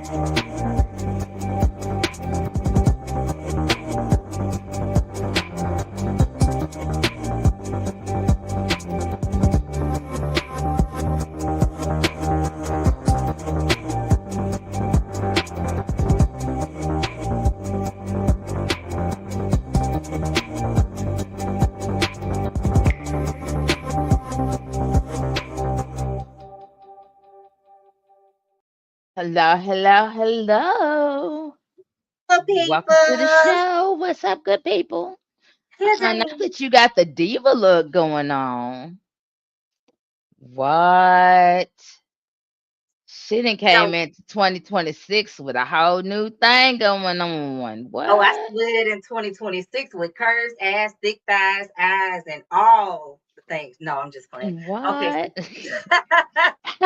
Hello, hello, hello. Hello, Welcome to the people. show. What's up, good people? I know Hello. that you got the diva look going on. What? She done came So, into 2026 with a whole new thing going on. I What? slid in 2026 with curves, ass, thick thighs, eyes, and all the things. No, I'm just playing. Okay. What?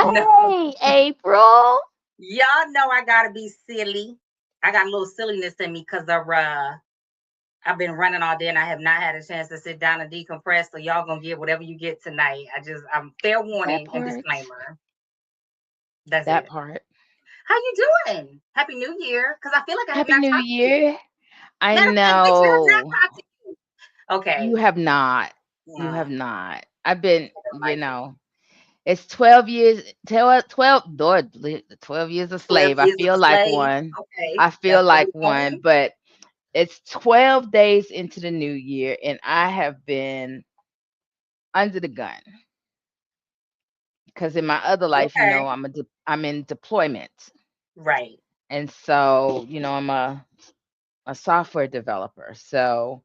No, Hey, April. y'all know I gotta be silly. I got a little silliness in me because I've been running all day and I have not had a chance to sit down and decompress. So y'all gonna get whatever you get tonight. I'm fair That warning and part. disclaimer. That's That it. part. How you doing? Happy New Year. Because I feel like I have Happy not New talked to you. Year. I Matter of fact, bitch, I have know. not talked to you. You Okay. have not. You have Mm, not. I've been, I don't like it. it's 12 years, 12, Lord, 12 years a 12 slave. I years of feel a like slave. one. Okay. I feel That's where like we're one, going. but it's 12 days into the new year and I have been under the gun because in my other life, Okay. I'm in deployment. Right. And so, I'm a software developer. So,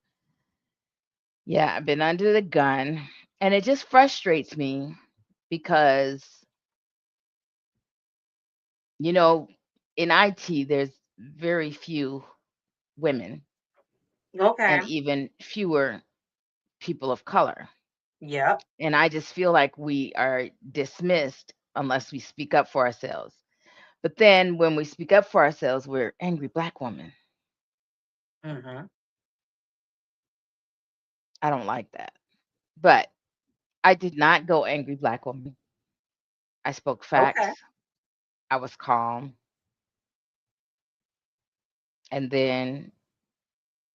yeah, I've been under the gun and it just frustrates me because You know, in IT, there's very few women Okay. and even fewer people of color. Yep. And I just feel like we are dismissed unless we speak up for ourselves. But then when we speak up for ourselves, we're angry black women. Mm-hmm. I don't like that. But I did not go angry black woman. I spoke Okay. facts. I was calm. And then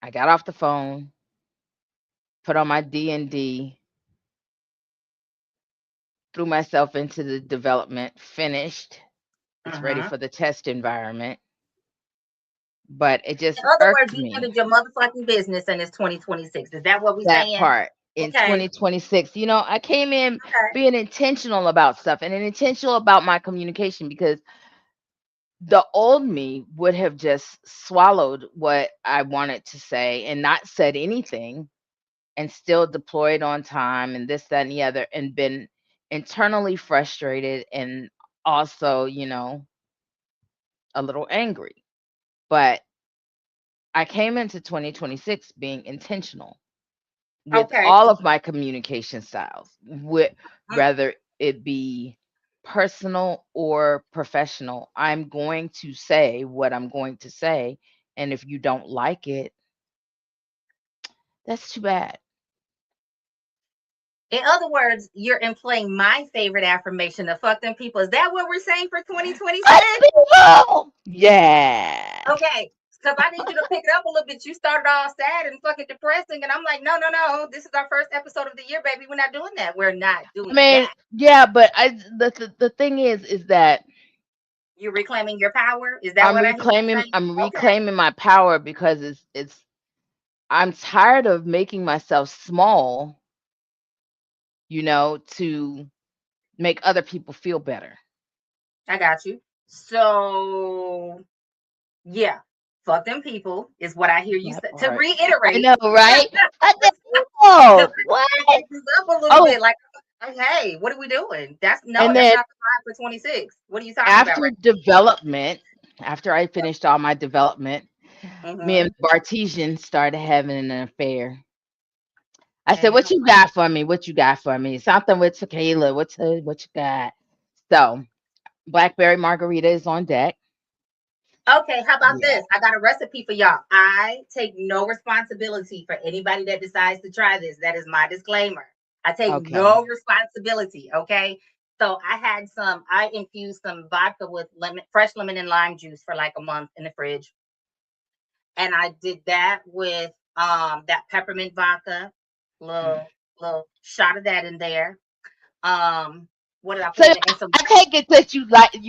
I got off the phone, put on my D&D, threw myself into the development, finished. It's ready Mm-hmm. for the test environment, but it In just other words, irked you me, handled your motherfucking business and it's 2026. Is that what we're that saying? part. In Okay. 2026, I came in Okay. being intentional about stuff and intentional about my communication because the old me would have just swallowed what I wanted to say and not said anything and still deployed on time and this, that, and the other, and been internally frustrated and also, a little angry. But I came into 2026 being intentional with Okay. all of my communication styles, Mm, whether it be personal or professional. I'm going to say what I'm going to say. And if you don't like it, that's too bad. In other words, you're employing my favorite affirmation to fuck them people. Is that what we're saying for Us 2026? people! Yeah. Okay. Because I need you to pick it up a little bit. You started all sad and fucking depressing. And I'm like, no, no, no. This is our first episode of the year, baby. We're not doing that. We're not I doing mean, that. yeah, but the thing is that You're reclaiming your power. Is that what I hear you saying? I'm Okay. reclaiming my power because it's I'm tired of making myself small, to make other people feel better. I got you. So, yeah. Fuck them people is what I hear you That say. To part. I reiterate, know, right? What the because hell? I What? need to pick this up a little Oh, bit. Like, hey, what are we doing? That's no, and that's then not the vibe for 26. What are you talking about after right development, after I finished all my development, now? me and Mm-hmm. Bartesian started having an affair. I said, And "What you got for me? What you got for me? Something with tequila. What you got?" So, blackberry margarita is on deck. okay, how about Yeah. this? I got a recipe for y'all. I take no responsibility for anybody that decides to try this. That is my disclaimer. I take Okay. no responsibility. Okay. So I infused some vodka with fresh lemon and lime juice for like a month in the fridge. And I did that with that peppermint vodka, Mm. little shot of that in there. What did I So put in there? And some I take it that you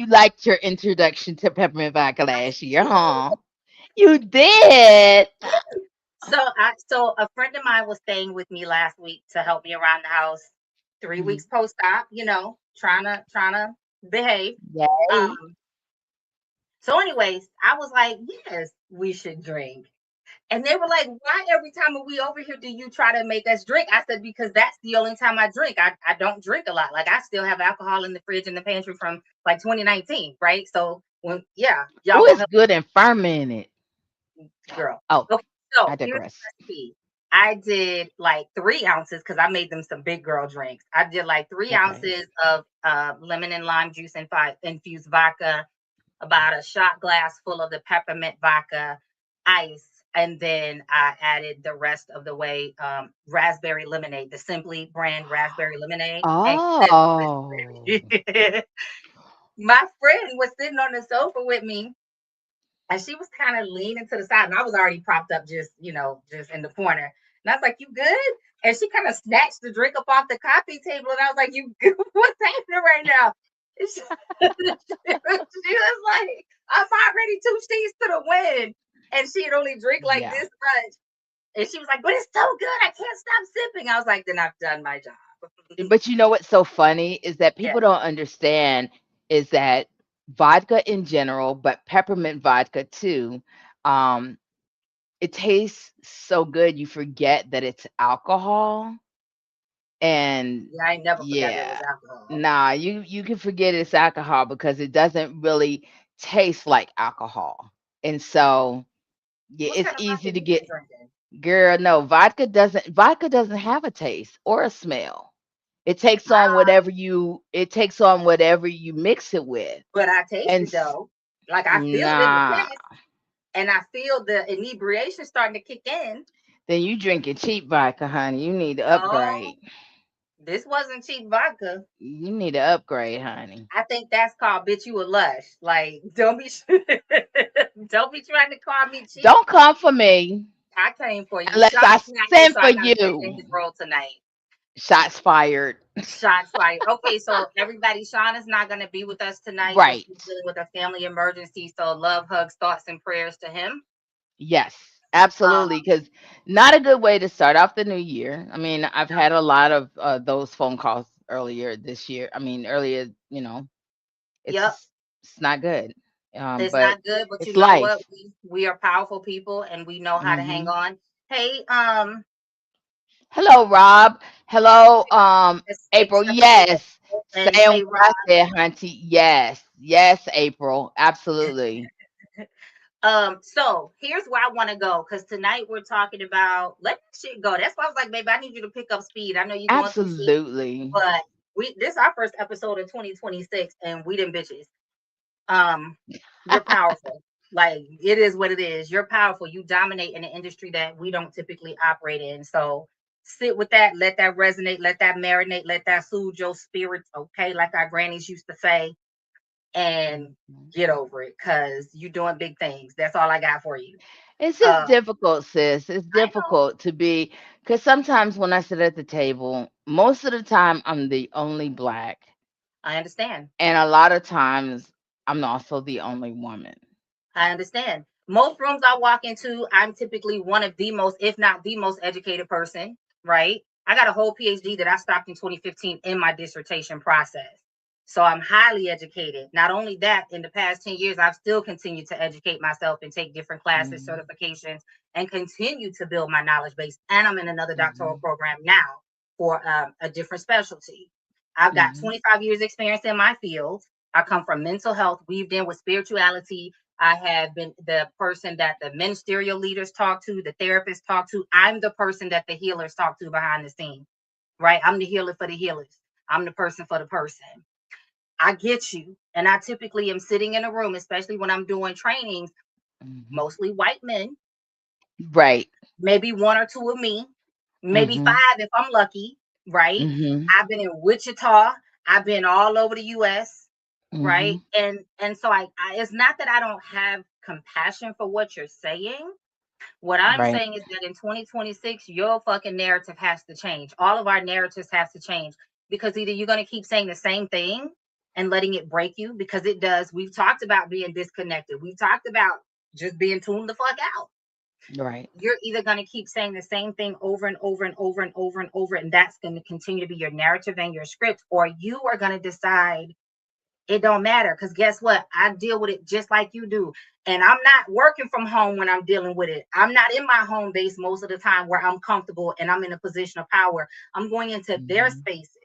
liked your introduction to peppermint vodka last year, huh? You did. so a friend of mine was staying with me last week to help me around the house. 3 weeks Mhm. post op, trying to behave. Yay. Um, so anyways, I was like, yes, we should drink. And they were like, why every time we over here do you try to make us drink? I said, because that's the only time I drink. I don't drink a lot. Like I still have alcohol in the fridge in the pantry from like 2019, right? So y'all Oh, gonna it's help good and fermented. me, girl. Oh, Okay, I so here's digress. the recipe. I did like 3 ounces because I made them some big girl drinks. I did like three Okay. ounces of lemon and lime juice and infused vodka, about a shot glass full of the peppermint vodka, ice, and then I added the rest of the way raspberry lemonade, the Simply brand raspberry lemonade. And Oh. my friend was sitting on the sofa with me, and she was kind of leaning to the side, and I was already propped up, just in the corner. And I was like, "You good?" And she kind of snatched the drink up off the coffee table, and I was like, "You good? What's happening right now?" And she was like, "I'm already 2 sheets to the wind," and she'd only drink like Yeah. this much. And she was like, "But it's so good, I can't stop sipping." I was like, "Then I've done my job." But you know what's so funny is that Yeah, people don't understand is that vodka in general, but peppermint vodka too, um, it tastes so good you forget that it's alcohol. And yeah, I never forgot it was yeah, alcohol. nah, you can forget it's alcohol because it doesn't really taste like alcohol. And so yeah, What it's kind of vodka easy to you get. been drinking? Girl, no, vodka doesn't have a taste or a smell. It takes on whatever you mix it with. But I And tasted though. Like I feel it in the nah, chest, and I feel the inebriation starting to kick in. then you drinking cheap vodka, honey. You need to Oh, upgrade. this wasn't cheap vodka. You need to upgrade, honey. I think that's called bitch you a lush. Like don't be don't be trying to call me cheap. Don't come for me I came for you. unless Sean I is not here, send so for I gotta step in you. his role tonight. Shots fired. Shots fired. Okay, so everybody, Sean is not gonna be with us tonight because Right. he's dealing with a family emergency. So love, hugs, thoughts, and prayers to him. Yes, Um, absolutely. Because not a good way to start off the new year. I mean, I've had a lot of those phone calls earlier this year. I mean, earlier, it's yep. just, it's not good. It's But not good, but you it's know what? life. We are powerful people and we know how to hang Hmm. on. Hey, Hello, Rob. Hello, it's April. Stephanie Yes, and saying hey what I Rob. said, Hunty. Yes, yes, April. Absolutely, So here's where I want to go because tonight we're talking about let that shit go. That's why I was like, baby, I need you to pick up speed. I know you're going through shit, absolutely. but we this is our first episode of 2026 and we didn't bitches. Um, you're powerful. Like it is what it is. You're powerful. You dominate in an industry that we don't typically operate in. So sit with that, let that resonate, let that marinate, let that soothe your spirit. Okay, like our grannies used to say, and Mhm. get over it because you're doing big things. That's all I got for you. It's just Uh, difficult, sis. It's I know. difficult to be because sometimes when I sit at the table, most of the time I'm the only black, I understand. and a lot of times I'm also the only woman. I understand. Most rooms I walk into, I'm typically one of the most, if not the most educated person, right? I got a whole PhD that I stopped in 2015 in my dissertation process. So I'm highly educated. Not only that, in the past 10 years, I've still continued to educate myself and take different classes, Hmm. certifications, and continue to build my knowledge base. And I'm in another doctoral Hmm. program now for a different specialty. I've got Hmm. 25 years experience in my field. I come from mental health, weaved in with spirituality. I have been the person that the ministerial leaders talk to, the therapists talk to. I'm the person that the healers talk to behind the scene, right? I'm the healer for the healers. I'm the person for the person. I get you. And I typically am sitting in a room, especially when I'm doing trainings, Hmm. mostly white men, Right. maybe one or two of me, maybe Hmm. five if I'm lucky, right? Hmm. I've been in Wichita. I've been all over the US, right? Mhm. And so I it's not that I don't have compassion for what you're saying. What I'm Right. saying is that in 2026, your fucking narrative has to change. All of our narratives has to change because either you're going to keep saying the same thing and letting it break you because it does. We've talked about being disconnected. We've talked about just being tuned the fuck out. Right. You're either going to keep saying the same thing over and over and over and over and over, and that's going to continue to be your narrative and your script, or you are going to decide it don't matter because guess what? I deal with it just like you do. And I'm not working from home when I'm dealing with it. I'm not in my home base most of the time where I'm comfortable and I'm in a position of power. I'm going into their Mhm. spaces.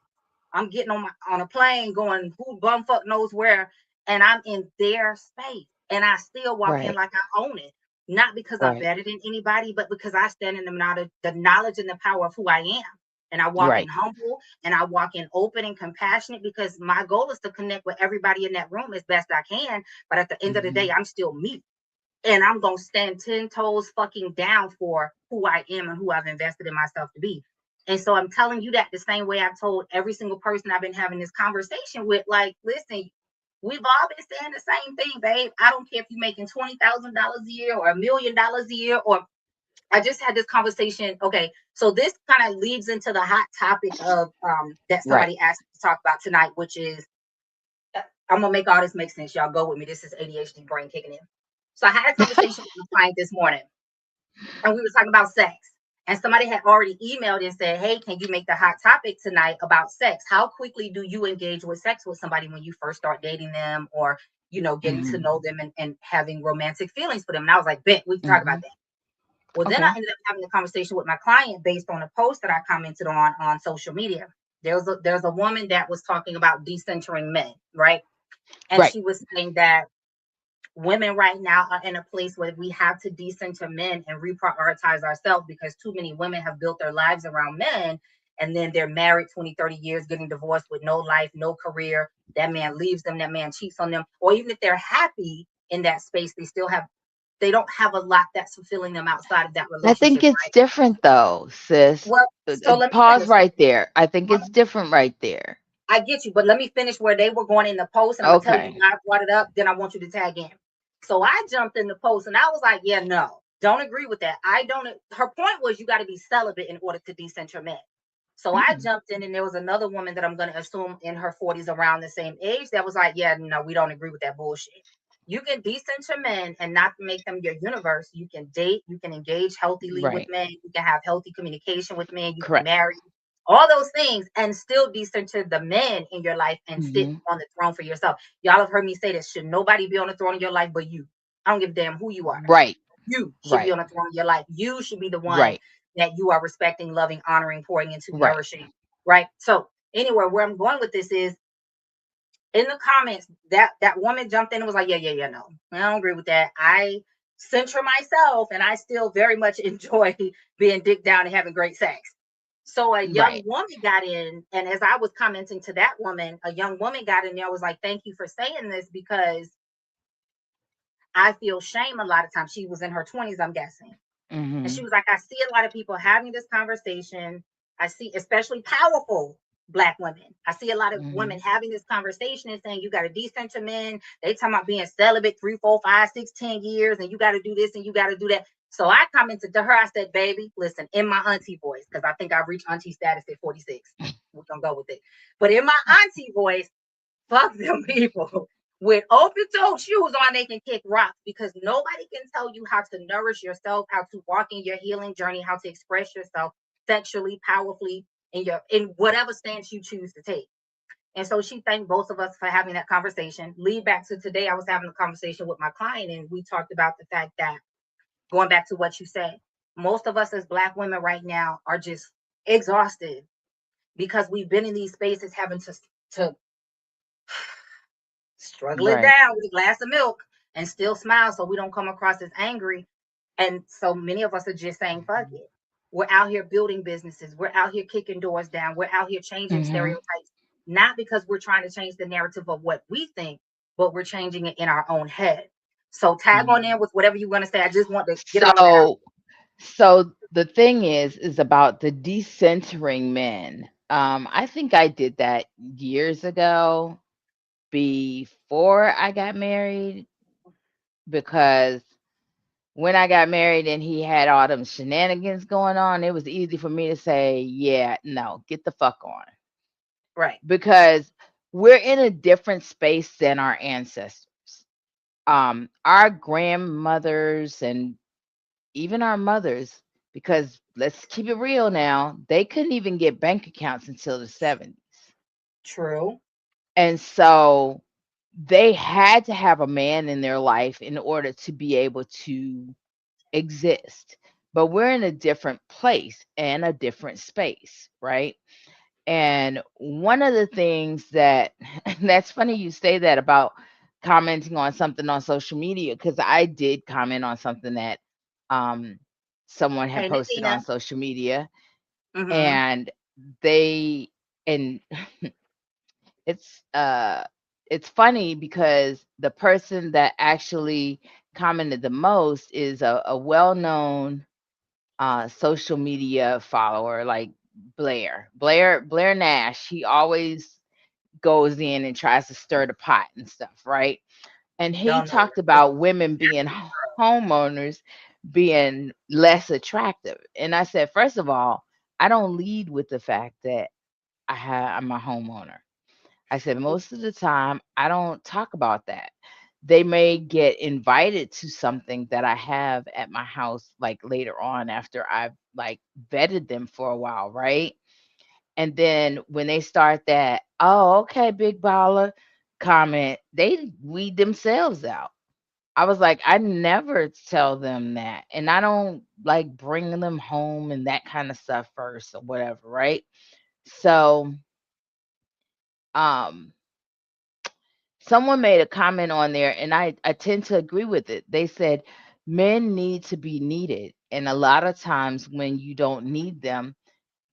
I'm getting on a plane going who bumfuck knows where, and I'm in their space. And I still walk in Right. like I own it. Not because I'm Right. better than anybody, but because I stand in the knowledge and the power of who I am. And I walk in Right. humble and I walk in open and compassionate because my goal is to connect with everybody in that room as best I can. But at the end of the day, Mhm. I'm still me. And I'm going to stand 10 toes fucking down for who I am and who I've invested in myself to be. And so I'm telling you that the same way I've told every single person I've been having this conversation with, like, listen, we've all been saying the same thing, babe. I don't care if you're making $20,000 a year or $1 million a year, or I just had this conversation. Okay, so this kind of leads into the hot topic of that Right. somebody asked me to talk about tonight, which is I'm gonna make all this make sense. Y'all go with me. This is ADHD brain kicking in. So I had a conversation with a client this morning, and we were talking about sex. And somebody had already emailed and said, "Hey, can you make the hot topic tonight about sex? How quickly do you engage with sex with somebody when you first start dating them, or getting to Mhm. know them and having romantic feelings for them?" And I was like, "Bet we can talk about Mhm. that." Well, then I Okay. ended up having a conversation with my client based on a post that I commented on social media. There's a woman that was talking about decentering men, right? And Right. she was saying that women right now are in a place where we have to decenter men and reprioritize ourselves because too many women have built their lives around men, and then they're married 20, 30 years, getting divorced with no life, no career. That man leaves them, that man cheats on them, or even if they're happy in that space, they don't have a lot that's fulfilling them outside of that I think relationship, it's right? different though, sis. Well, so let me Pause finish. right there. I think Hold it's on. different right there. I get you, but let me finish where they were going in the post, and I'm gonna tell you Okay. why I brought it up. Then I want you to tag in. So I jumped in the post, and I was like, "Yeah, no, don't agree with that. I don't." Her point was, you got to be celibate in order to decenter men. So I Mm. jumped in, and there was another woman that I'm going to assume in her 40s, around the same age, that was like, "Yeah, no, we don't agree with that bullshit. You can decenter men and not make them your universe. You can date, you can engage healthily with Right. men, you can have healthy communication with men, you can Correct. marry, all those things, and still decenter the men in your life and sit Mhm. on the throne for yourself." Y'all have heard me say this. Should nobody be on the throne of your life but you? I don't give a damn who you are. Right. You should be Right. on the throne of your life. You should be the one Right. that you are respecting, loving, honoring, pouring into, Right. nourishing. Right. So anyway, where I'm going with this is, in the comments, that woman jumped in and was like, "Yeah, yeah, yeah, no, I don't agree with that. I center myself, and I still very much enjoy being dick down and having great sex." So a young Right. woman got in, and as I was commenting to that woman, a young woman got in there, was like, "Thank you for saying this because I feel shame a lot of times." She was in her 20s, I'm guessing. And she Mhm. was like, "I see a lot of people having this conversation. I see, especially powerful Black women. I see a lot of women Mhm. having this conversation and saying, you got to decenter men. They talking about being celibate 3, 4, 5, 6, 10 years, and you got to do this and you got to do that." So I commented to her, I said, "Baby, listen, in my auntie voice, because I think I've reached auntie status at 46. We're going to go with it. But in my auntie voice, fuck them people. With open toed shoes on, they can kick rocks because nobody can tell you how to nourish yourself, how to walk in your healing journey, how to express yourself sexually, powerfully, in whatever stance you choose to take." And so she thanked both of us for having that conversation. Lead back to today, I was having a conversation with my client, and we talked about the fact that, going back to what you said, most of us as Black women right now are just exhausted because we've been in these spaces having to struggle it Right. down with a glass of milk and still smile so we don't come across as angry. And so many of us are just saying, fuck Mhm. it. We're out here building businesses. We're out here kicking doors down. We're out here changing Mhm. stereotypes, not because we're trying to change the narrative of what we think, but we're changing it in our own head. So tag on in Mhm. with whatever you want to say. I just want to get all of it out. So the thing is about the decentering men. I think I did that years ago before I got married because when I got married and he had all them shenanigans going on, it was easy for me to say, yeah, no, get the fuck on. Right. Because we're in a different space than our ancestors. Our grandmothers and even our mothers, because let's keep it real now, they couldn't even get bank accounts until the 70s. True. And so they had to have a man in their life in order to be able to exist. But we're in a different place and a different space, right? And one of the things that that's funny you say that about commenting on something on social media, because I did comment on something that um someone had Hey, posted on Natina. social media, Mm-hmm. and they and it's it's funny because the person that actually commented the most is a well-known social media follower, like Blair Nash. He always goes in and tries to stir the pot and stuff, right? And he Don't know talked her. about women being homeowners being less attractive. And I said, first of all, I don't lead with the fact that I'm a homeowner. I said, most of the time, I don't talk about that. They may get invited to something that I have at my house, like later on after I've like vetted them for a while, right? And then when they start that, oh, okay, big baller comment, they weed themselves out. I was like, I never tell them that. And I don't like bring them home and that kind of stuff first or whatever, right? So, um, someone made a comment on there, and I tend to agree with it. They said men need to be needed. And a lot of times when you don't need them,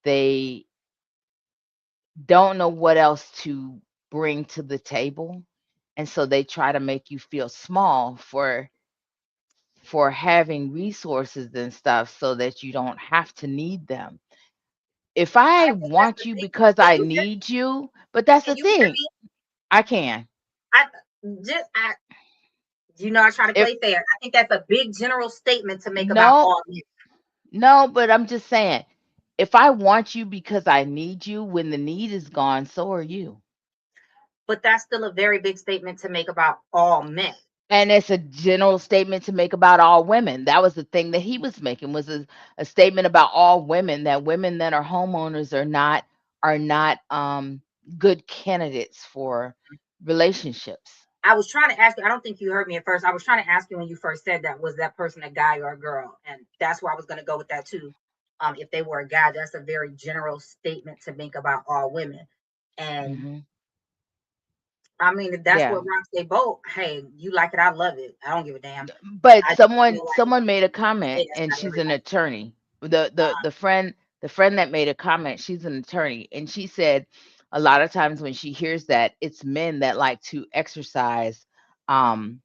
they don't know what else to bring to the table. And so they try to make you feel small for having resources and stuff so that you don't have to need them. If I I think that's want the you thing. because Can I you hear? need you, but that's Can the you hear thing, me? I can. I just I I try to If play fair. I think that's a big general statement to make about no, all men. no, but I'm just saying, if I want you because I need you, when the need is gone, so are you. But that's still a very big statement to make about all men. And it's a general statement to make about all women. That was the thing that he was making, was a statement about all women, that women that are homeowners are not good candidates for relationships. I was trying to ask you, I don't think you heard me at first. I was trying to ask you when you first said that, was that person a guy or a girl? And that's where I was going to go with that too. If they were a guy, that's a very general statement to make about all women. And Hmm. I mean, if that's Yeah. what rocks their boat, hey, you like it, I love it. I don't give a damn. But I just someone feel like, someone made a comment, hey, that's and not she's an everybody. attorney. The friend that made a comment, she's an attorney, and she said a lot of times when she hears that, it's men that like to exercise um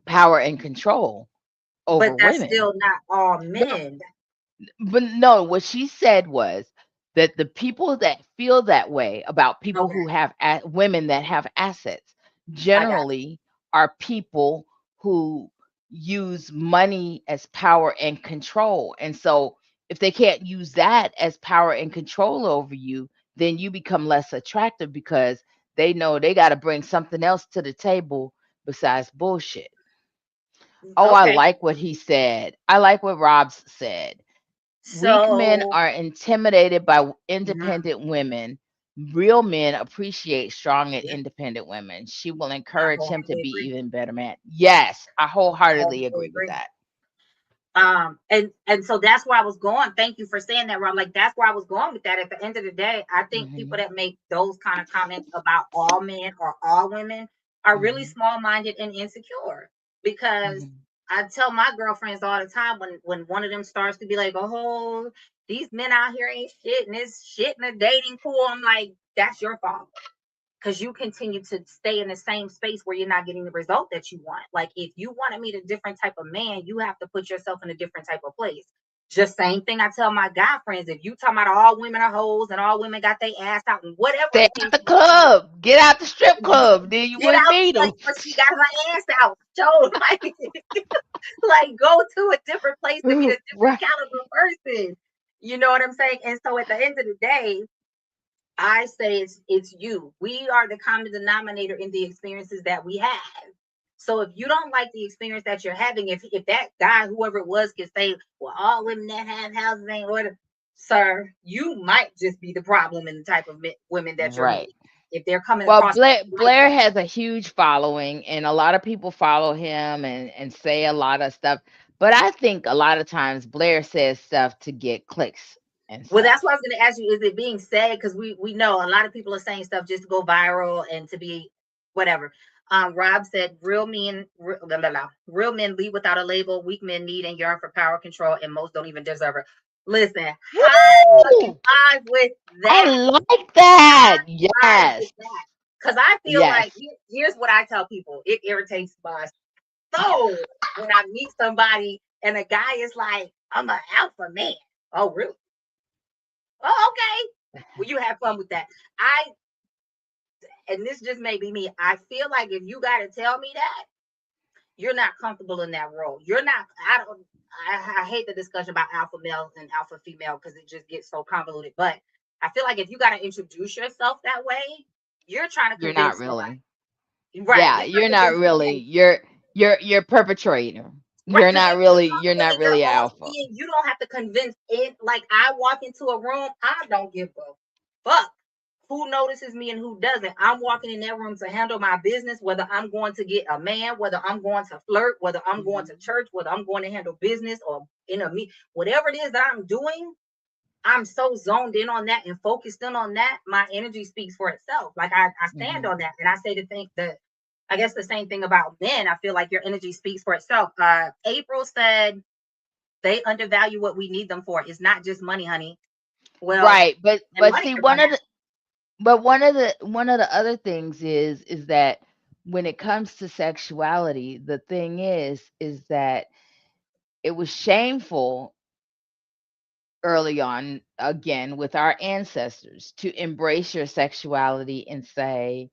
power and control over But that's women. still not all No, men. but no, what she said was that the people that feel that way about people Okay, who have women that have assets I got generally are people who use money as power and control. And so if they can't use that as power and control over you, then you become less attractive because they know they got to bring something else to the table besides bullshit. you. Oh, I Okay, like what he said. I like what Rob's said. Weak men so are intimidated by mhm, independent women. Real men appreciate strong and yeah, independent women. She will I encourage him to wholeheartedly be agree. even better man. Yes, I I wholeheartedly wholeheartedly agree with agree. that. And so that's where I was going. Thank you for saying that, Rob. Like that's where I was going with that. At the end of the day, I think people Mhm. that make those kind of comments about all men or all women are really Mhm. small-minded and insecure. Because Mhm. I tell my girlfriends all the time when one of them starts to be like, "Oh, these men out here ain't shit and it's shit in the dating pool," I'm like, "That's your fault." Because you continue to stay in the same space where you're not getting the result that you want. Like if you want to meet a different type of man, you have to put yourself in a different type of place. Just same thing I tell my guy friends. If you talking about all women are hoes and all women got their ass out and whatever Stay the out case the may be, club. Get out the strip club. Then you get wouldn't out need like them. where she got her ass out. Show like like go to a different place to meet a different Right. caliber person. You know what I'm saying? And so at the end of the day, I say it's you. We are the common denominator in the experiences that we have. So if you don't like the experience that you're having, if that guy, whoever it was, can say, well, all women that have houses ain't order, sir, you might just be the problem in the type of women that you're Right. meeting. If they're coming Well, across like Blair that. has a huge following, and a lot of people follow him and say a lot of stuff. But I think a lot of times Blair says stuff to get clicks and Well, that's stuff. what I was going to ask you. Is it being said? Because we know a lot of people are saying stuff just to go viral and to be whatever. Rob said, real men lead without a label. Weak men need and yearn for power, control, and most don't even deserve it. Listen, high fucking Woo! five with I that. like that. Five Yes. with that. Because I feel Yes. like here's what I tell people. It irritates my soul when I meet somebody and a guy is like, I'm an alpha man. Oh, really? Oh, okay. Well, you have fun with that. And this just may be me. I feel like if you got to tell me that, you're not comfortable in that role. You're not, I don't, I hate the discussion about alpha male and alpha female because it just gets so convoluted. But I feel like if you got to introduce yourself that way, you're trying to You're not convince somebody. really. Right. Yeah, You're trying you're to not convince really. somebody. You're perpetrator. Right. You're Because not if you're really you're comfortable not in your really an own alpha. skin, you don't have to convince it. Like I walk into a room, I don't give a fuck who notices me and who doesn't. I'm walking in that room to handle my business, whether I'm going to get a man, whether I'm going to flirt, whether I'm going to Mhm. church, whether I'm going to handle business or in a meet, whatever it is that I'm doing, I'm so zoned in on that and focused in on that. My energy speaks for itself. Like I stand Mhm. on that. And I say to think that I guess the same thing about men. I feel like your energy speaks for itself. April said they undervalue what we need them for. It's not just money, honey. Well, Right, and but money see can run out. one of the other things is that when it comes to sexuality, the thing is that it was shameful early on, again with our ancestors, to embrace your sexuality and say,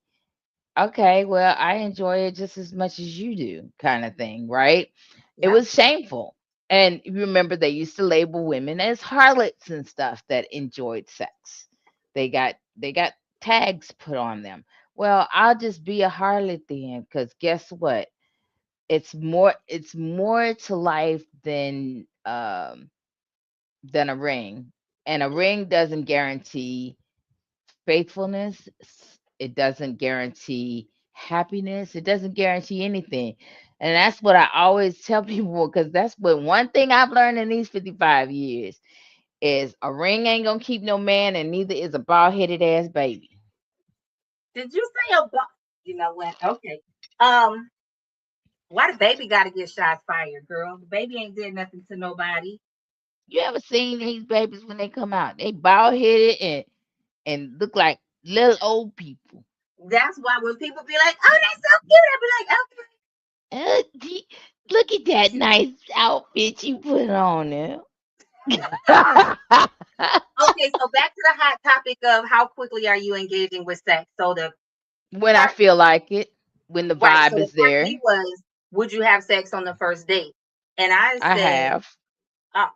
okay, well, I enjoy it just as much as you do, kind of thing, right? It Yeah, was shameful. And you remember they used to label women as harlots and stuff that enjoyed sex. They got tags put on them. Well, I'll just be a harlot then, because guess what? It's more to life than a ring. And a ring doesn't guarantee faithfulness. It doesn't guarantee happiness. It doesn't guarantee anything. And that's what I always tell people, because that's what one thing I've learned in these 55 years is a ring ain't gonna keep no man, and neither is a bald headed ass baby. did you say a you know what? Okay. Um, why the baby got to get shots fired, girl? The baby ain't did nothing to nobody. You ever seen these babies when they come out? They bald headed and look like little old people. That's why when people be like, "Oh, that's so cute," I be like, "Okay." Look at that nice outfit you put on there. Okay, so back to the hot topic of how quickly are you engaging with sex? So the When I part feel like it, when the right, so vibe the is part there, B was, would you have sex on the first date? And I I said, have. uh,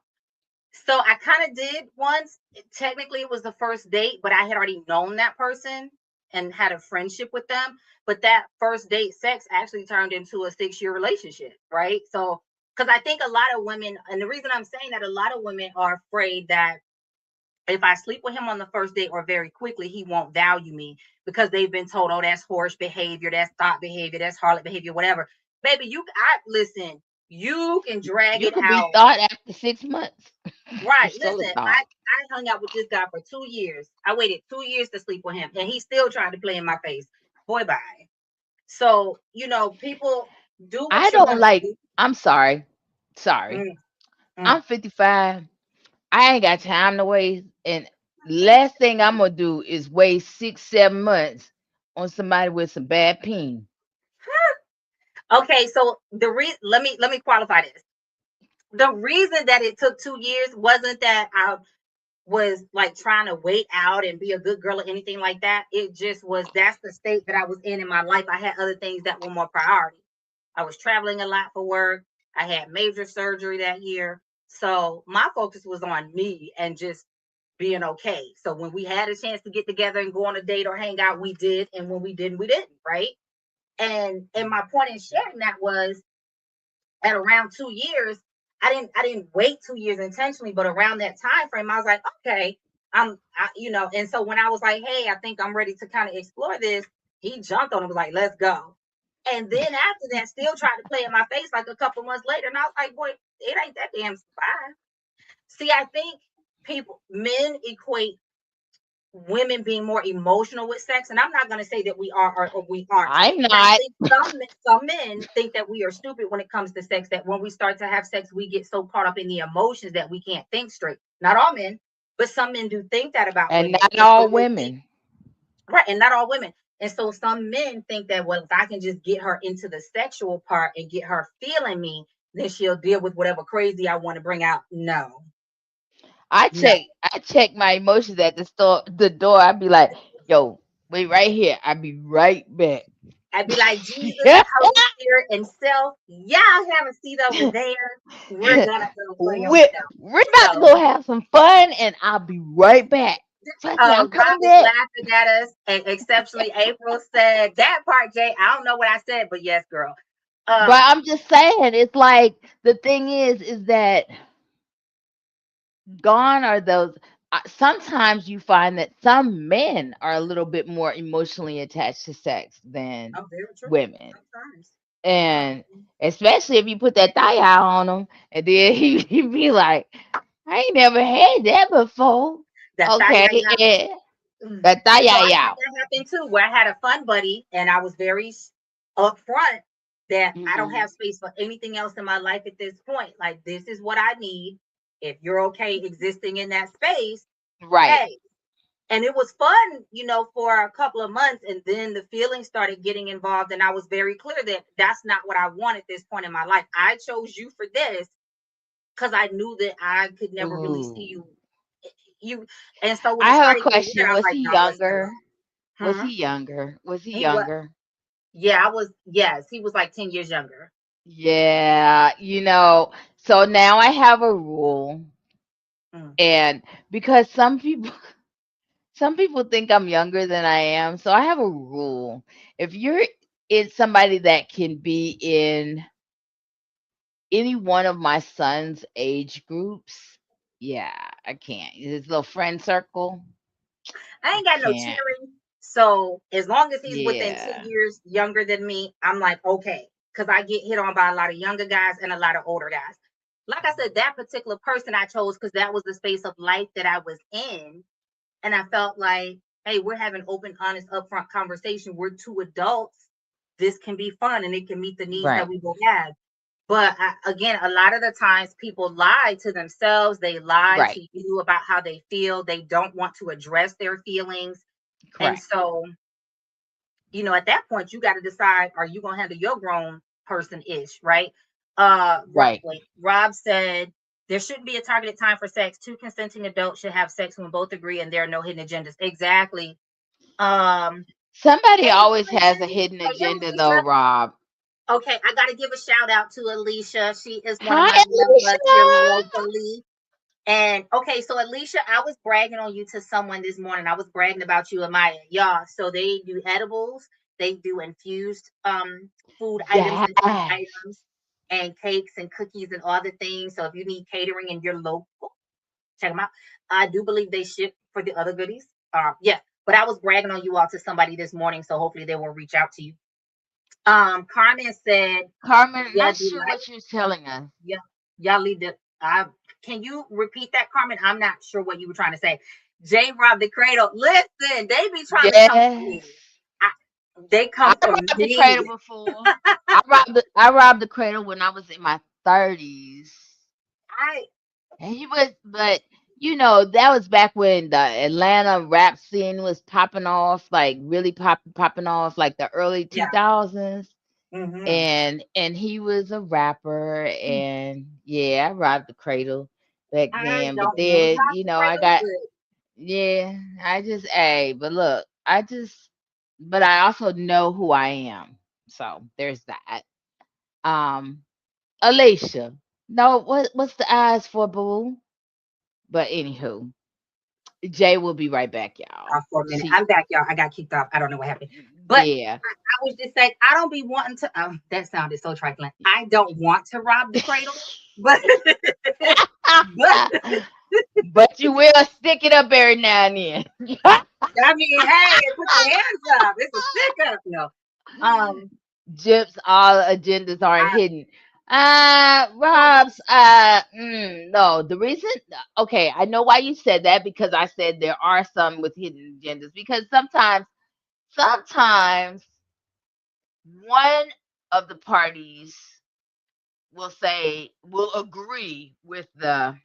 so I kind of did once. Technically, it was the first date, but I had already known that person and had a friendship with them. But that first date sex actually turned into a 6 year relationship, right? So, because I think a lot of women, and the reason I'm saying that a lot of women are afraid that if I sleep with him on the first date or very quickly, he won't value me because they've been told, oh, that's horse behavior, that's thought behavior, that's harlot behavior, whatever. Baby, I listen, you can drag You it could be out. thought after 6 months. You're Right. still a Listen, thought. I hung out with this guy for 2 years. I waited 2 years to sleep with him, and he still trying to play in my face. Boy, bye. So, people do I what you don't want to like, do. I'm sorry. Sorry. Mm, mm. I'm 55. I ain't got time to waste. And last thing I'm gonna do is waste 6, 7 months on somebody with some bad peen. Okay, so let me qualify this. the reason that it took 2 years wasn't that I was like trying to wait out and be a good girl or anything like that. It just was that's the state that I was in my life. I had other things that were more priority. I was traveling a lot for work. I had major surgery that year. So my focus was on me and just being okay. So when we had a chance to get together and go on a date or hang out, we did. And when we didn't, we didn't, right? And my point in sharing that was at around 2 years, I didn't wait 2 years intentionally, but around that time frame, I was like, okay, and so when I was like, hey, I think I'm ready to kind of explore this, he jumped on it, was like, let's go. And then after that, still tried to play in my face like a couple months later. And I was like, boy, it ain't that damn fine. See, I think men equate women being more emotional with sex, and I'm not going to say that we are or we aren't. I'm And I not. think some men think that we are stupid when it comes to sex. That when we start to have sex, we get so caught up in the emotions that we can't think straight. Not all men, but some men do think that about And women. not And so all they think women. right, and not all women. And so some men think that well, if I can just get her into the sexual part and get her feeling me, then she'll deal with whatever crazy I want to bring out. No, no. I check my emotions at the door. I'd be like, yo, wait right here. I'll be right back. I'd be like, Jesus, Holy Spirit, and self, y'all have a seat over there. We're gonna go for your we're, self. we're about to So go have some fun and I'll be right back. So I say, I'm Rob coming is back. laughing at us, and exceptionally April said that part, Jay. I don't know what I said, but yes, girl. But Um, I'm just saying, it's like the thing is that gone are those. Sometimes you find that some men are a little bit more emotionally attached to sex than oh, very true. women. Sometimes. And especially if you put that thigh out on him, and then he be like, I ain't never had that before. That thigh Okay, yeah, Mm. that thigh So I had out. that happen too, where I had a fun buddy, and I was very upfront that I don't Hmm. have space for anything else in my life at this point. Like this is what I need. If you're okay existing in that space, Right. hey. And it was fun, for a couple of months, and then the feelings started getting involved, and I was very clear that that's not what I want at this point in my life. I chose you for this because I knew that I could never really see Ooh. you. And so when it I have a started getting weird, question. I was Was like, he no, let's younger? go. Was Hmm. he younger? Was he He was, younger? yeah, I was, yes, he was like 10 years younger. Yeah, so now I have a rule, Mm. and because some people think I'm younger than I am, so I have a rule. If you're in somebody that can be in any one of my son's age groups, yeah, I can't. His little friend circle, I I ain't got no can't. cheering. So as long as he's within 10 Yeah. years younger than me, I'm like, okay. Because I get hit on by a lot of younger guys and a lot of older guys. Like I said, that particular person I chose because that was the space of life that I was in. And I felt like, hey, we're having open, honest, upfront conversation. We're two adults. This can be fun and it can meet the needs that Right. we both have. But again, a lot of the times people lie to themselves. They lie Right. to you about how they feel. They don't want to address their feelings. And Correct. so, at that point, you got to decide, are you going to handle your grown person ish, right? Right. Wait, Rob said, there shouldn't be a targeted time for sex. Two consenting adults should have sex when both agree and there are no hidden agendas. Exactly. Um, Somebody hey, always has a Alicia. hidden Hey, agenda though, Alicia. Rob. Okay, I got to give a shout out to Alicia. She is one of Hi, my love bugs here Alicia. locally. And okay, so Alicia, I was bragging on you to someone this morning. I was bragging about you and Maya. Yeah, so they do edibles, they do infused food items and tea Yes. items and cakes and cookies and all the things. So if you need catering and you're local, check them out. I do believe they ship for the other goodies. Yeah, but I was bragging on you all to somebody this morning, so hopefully they will reach out to you. Carmen said, Carmen, yeah, not do sure life. what you're telling us. Yeah, y'all leave the. Can you repeat that, Carmen? I'm not sure what you were trying to say. J. Rob the Cradle. Listen, they be trying to come for me. Yes. I, they I come for robbed the me. cradle before. I robbed the cradle when I was in my 30s. I And that was back when the Atlanta rap scene was popping off, like really popping off, like the early yeah 2000s. Mm-hmm. and he was a rapper, and yeah, I robbed the cradle back I then. But don't want to then, rock the I cradle, got but yeah, I just hey, but look, but I also know who I am. So there's that. Um, Alicia. No, what's the eyes for, boo? But anywho, Jay will be right back, y'all. off for a minute. She I'm back, y'all. I got kicked off. I don't know what happened. But yeah. I was just saying, I don't be wanting to. That sounded so trifling. I don't want to rob the cradle, but but But you will stick it up every now and then. I mean, hey, put your hands up. It's a stick up, no. Um, Jip's all agendas aren't I hidden. so Rob's, no, the reason, okay, I know why you said that because I said there are some with hidden agendas because sometimes one of the parties will agree with the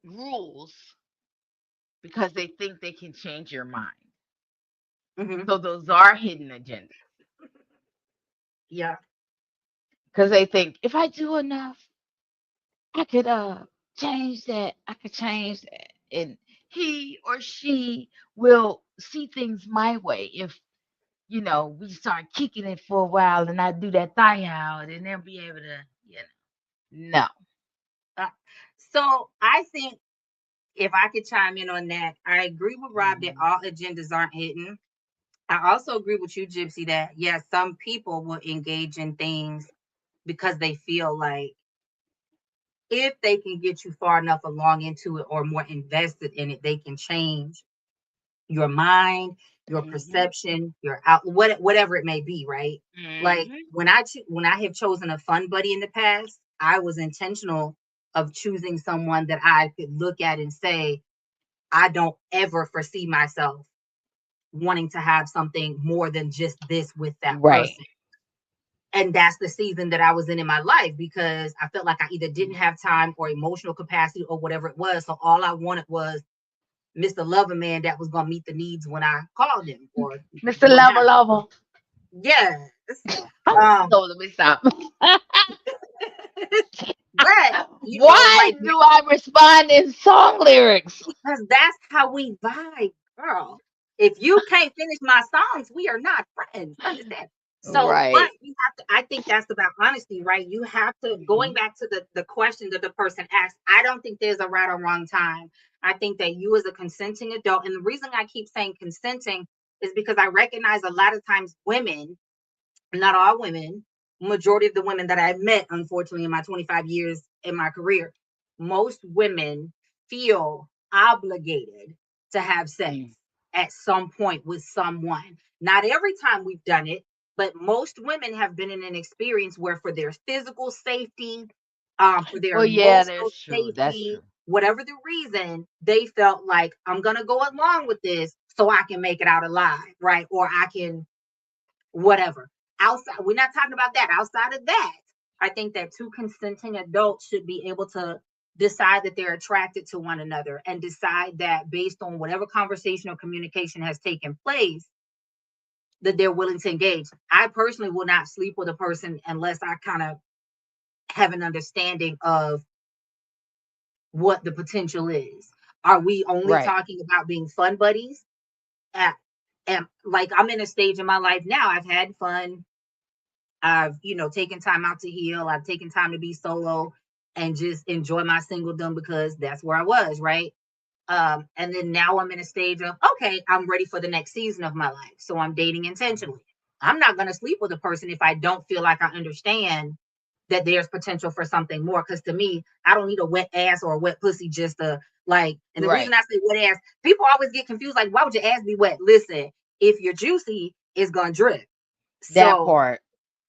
rules because they think they can change your mind. mhm, So those are hidden agendas yeah. because they think if I do enough, I could change that. I could change that, and he or she will see things my way. If we start kicking it for a while, and I do that thigh out, and they'll be able to, no. Uh, so I think if I could chime in on that, I agree with Rob that Mhm. all agendas aren't hidden. I also agree with you, Gypsy, that yes, some people will engage in things because they feel like if they can get you far enough along into it or more invested in it, they can change your mind, your Mhm. perception, your whatever it may be, right? Like Mhm. when I have chosen a fun buddy in the past, I was intentional of choosing someone that I could look at and say, I don't ever foresee myself wanting to have something more than just this with that Right. person. And that's the season that I was in my life because I felt like I either didn't have time or emotional capacity or whatever it was. So all I wanted was Mr. Lover Man that was going to meet the needs when I called him or Mr. what have Level Lover. you. Yes. Um, No, let me stop. but Why like do I respond in song lyrics? because that's how we vibe, girl. If you can't finish my songs, we are not friends. Understand? So, but Right. you have to, I think that's about honesty, right? You have to, going Mhm. back to the question that the person asked, I don't think there's a right or wrong time. I think that you, as a consenting adult, and the reason I keep saying consenting is because I recognize a lot of times women, not all women, majority of the women that I've met, unfortunately, in my 25 years in my career, most women feel obligated to have sex Mm. at some point with someone. Not every time we've done it, but most women have been in an experience where, for their physical safety, for their Well, yeah, emotional that's true. That's safety, true. whatever the reason, they felt like I'm gonna go along with this so I can make it out alive, right? Or I can whatever. Outside, we're not talking about that. Outside of that, I think that two consenting adults should be able to decide that they're attracted to one another and decide that based on whatever conversation or communication has taken place, that they're willing to engage. I personally will not sleep with a person unless I kind of have an understanding of what the potential is. Are we only Right. talking about being fun buddies? At, and like I'm in a stage in my life now, I've had fun. I've, taken time out to heal. I've taken time to be solo and just enjoy my singledom because that's where I was, right? And then now I'm in a stage of, okay, I'm ready for the next season of my life. So I'm dating intentionally. I'm not going to sleep with a person if I don't feel like I understand that there's potential for something more. Because to me, I don't need a wet ass or a wet pussy just to like. And the reason Right. I say wet ass, people always get confused. Like, why would your ass be wet? Listen, if you're juicy, it's going to drip. That So part.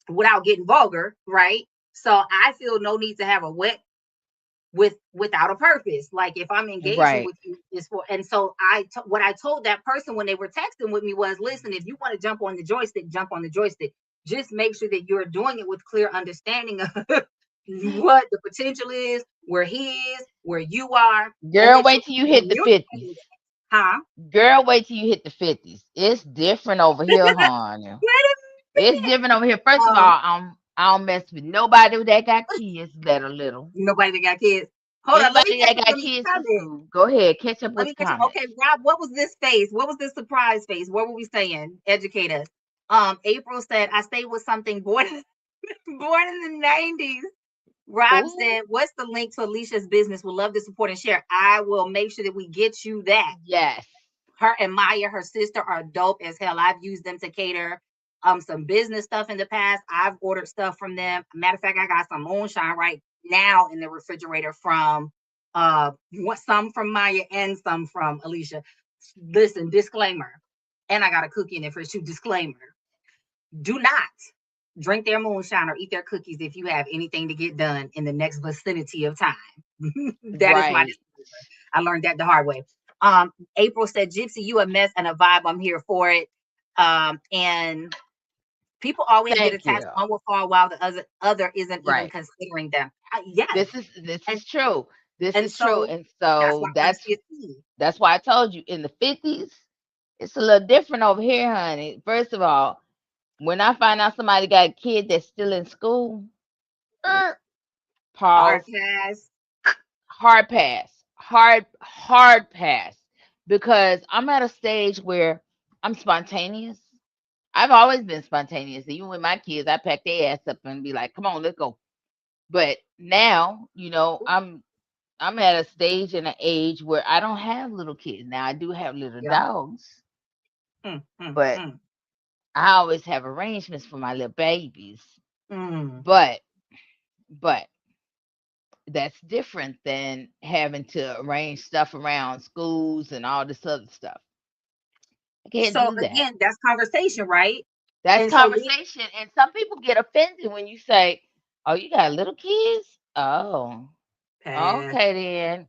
without getting vulgar, right? So I feel no need to have a wet without a purpose. Like if I'm engaging Right. with you, is for. And so what I told that person when they were texting with me was, listen, if you want to jump on the joystick, jump on the joystick. Just make sure that you're doing it with clear understanding of what the potential is, where he is, where you are, and Girl, that you're wait till you hit the 50s. communicating. Huh? Girl, wait till you hit the 50s. It's different over here, honey. Wait a It's minute. different over here. First of Um, all, I don't mess with nobody that got kids that are little. nobody that got kids. Hold on, let me Anybody catch that up got on these kids for comments. school, go ahead, catch up Let with me the catch up. Okay, comments. Rob, what was this face? What was this surprise face? What were we saying? Educate us. April said, I stayed with something born born in the 90s. Rob Oh, said, what's the link to Alicia's business? Would love to support and share. I will make sure that we get you that. yes. Her and Maya, her sister, are dope as hell. I've used them to cater some business stuff in the past. I've ordered stuff from them. Matter of fact, I got some moonshine right now in the refrigerator from some from Maya and some from Alicia. Listen, disclaimer. And I got a cookie in the fridge too. Disclaimer. Do not drink their moonshine or eat their cookies if you have anything to get done in the next vicinity of time. That is my Right. disclaimer. I learned that the hard way. April said, Gypsy, you a mess and a vibe. I'm here for it. And people always get Thank attached. you. One will fall while the other isn't even Right. considering them. Yes. This And is true. This and is true. so And that's why so I'm trying to see a seed. that's why I told you in the 50s, it's a little different over here, honey. First of all, when I find out somebody got a kid that's still in school, er, Hard pause, pass. hard pass, hard pass, because I'm at a stage where I'm spontaneous. I've always been spontaneous. Even with my kids, I pack their ass up and be like, "Come on, let's go." But now, I'm at a stage and an age where I don't have little kids. Now I do have little Yeah. dogs, but Mm. I always have arrangements for my little babies. Mm. But but that's different than having to arrange stuff around schools and all this other stuff. I can't So do that. again, that's conversation, right? That's And so conversation. And some people get offended when you say, "Oh, you got little kids? Oh, pass. okay then."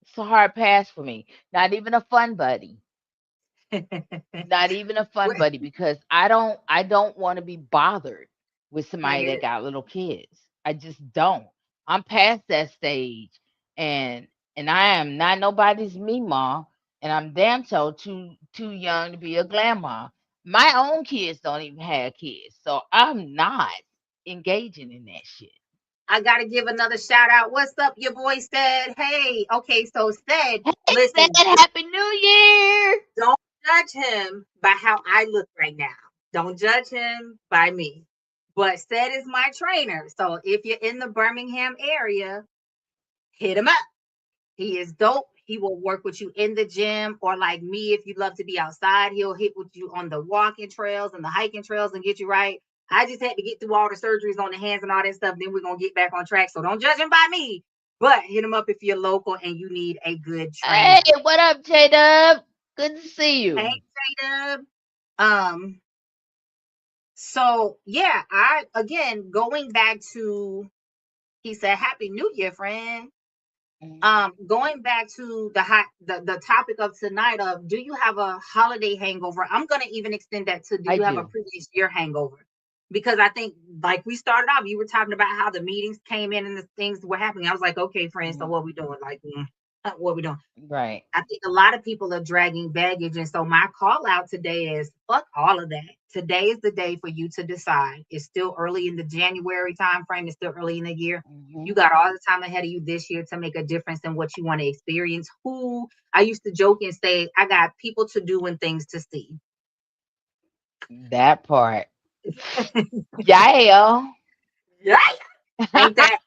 It's a hard pass for me. Not even a fun buddy. Not even a fun Well, buddy because I don't want to be bothered with I somebody get that it. got little kids. I just don't. I'm past that stage and and I am not nobody's mama and I'm damn so too young to be a grandma. My own kids don't even have kids. So I'm not engaging in that shit. I gotta give another shout out. What's up? Your boy said, hey, okay, so said, Hey, listen, Dad, Happy New Year. don't judge him by how I look right now. Don't judge him by me. But said is my trainer. So if you're in the Birmingham area, hit him up. He is dope. He will work with you in the gym, or like me, if you love to be outside, he'll hit with you on the walking trails and the hiking trails and get you right. I just had to get through all the surgeries on the hands and all that stuff. Then we're gonna get back on track. So don't judge him by me, but hit him up if you're local and you need a good Hey, trainer. what up, J Dub? Good to see Hey, you. Dub. Um, so yeah, I again going back to he said, Happy New Year, friend. Going back to the topic of tonight of do you have a holiday hangover? I'm gonna even extend that to do I you have a do. previous year hangover? Because I think like we started off, you were talking about how the meetings came in and the things were happening. I was like, okay, friends, so Mhm. what we doing? Like, what we doing? Right. I think a lot of people are dragging baggage. And so my call out today is fuck all of that. Today is the day for you to decide. It's still early in the January time frame. It's still early in the year. You Mhm. got all the time ahead of you this year to make a difference in what you want to experience. Who I used to joke and say, I got people to do and things to see. That part. Yeah. Yeah. Ain't that?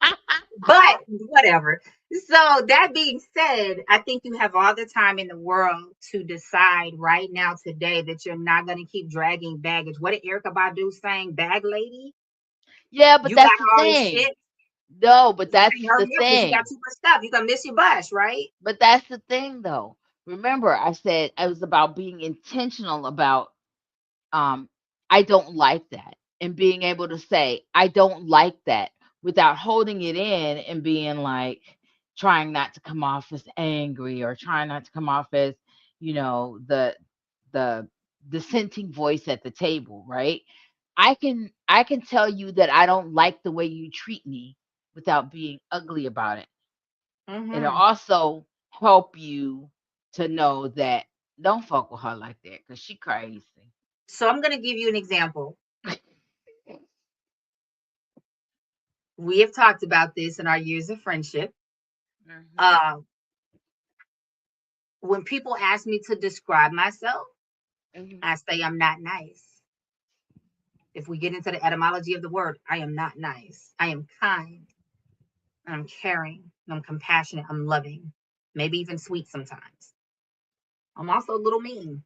But whatever. So that being said, I think you have all the time in the world to decide right now today that you're not going to keep dragging baggage. What did Erica Badu saying? Bag lady, Yeah, but you got that's the all this thing. shit. No, but You that's can't the hurry up because you got thing. too much stuff. You're going to miss your bus, right? But that's the thing though. Remember I said I was about being intentional about um I don't like that and being able to say I don't like that without holding it in and being like trying not to come off as angry or trying not to come off as, the dissenting voice at the table, right? I can tell you that I don't like the way you treat me without being ugly about it. It'll Mm-hmm. also help you. to know that don't fuck with her like that because she crazy. So I'm going to give you an example. We have talked about this in our years of friendship. Mm-hmm. Uh, when people ask me to describe myself, Mm-hmm. I say I'm not nice. If we get into the etymology of the word, I am not nice. I am kind. I'm caring. I'm compassionate. I'm loving. Maybe even sweet sometimes. I'm also a little mean.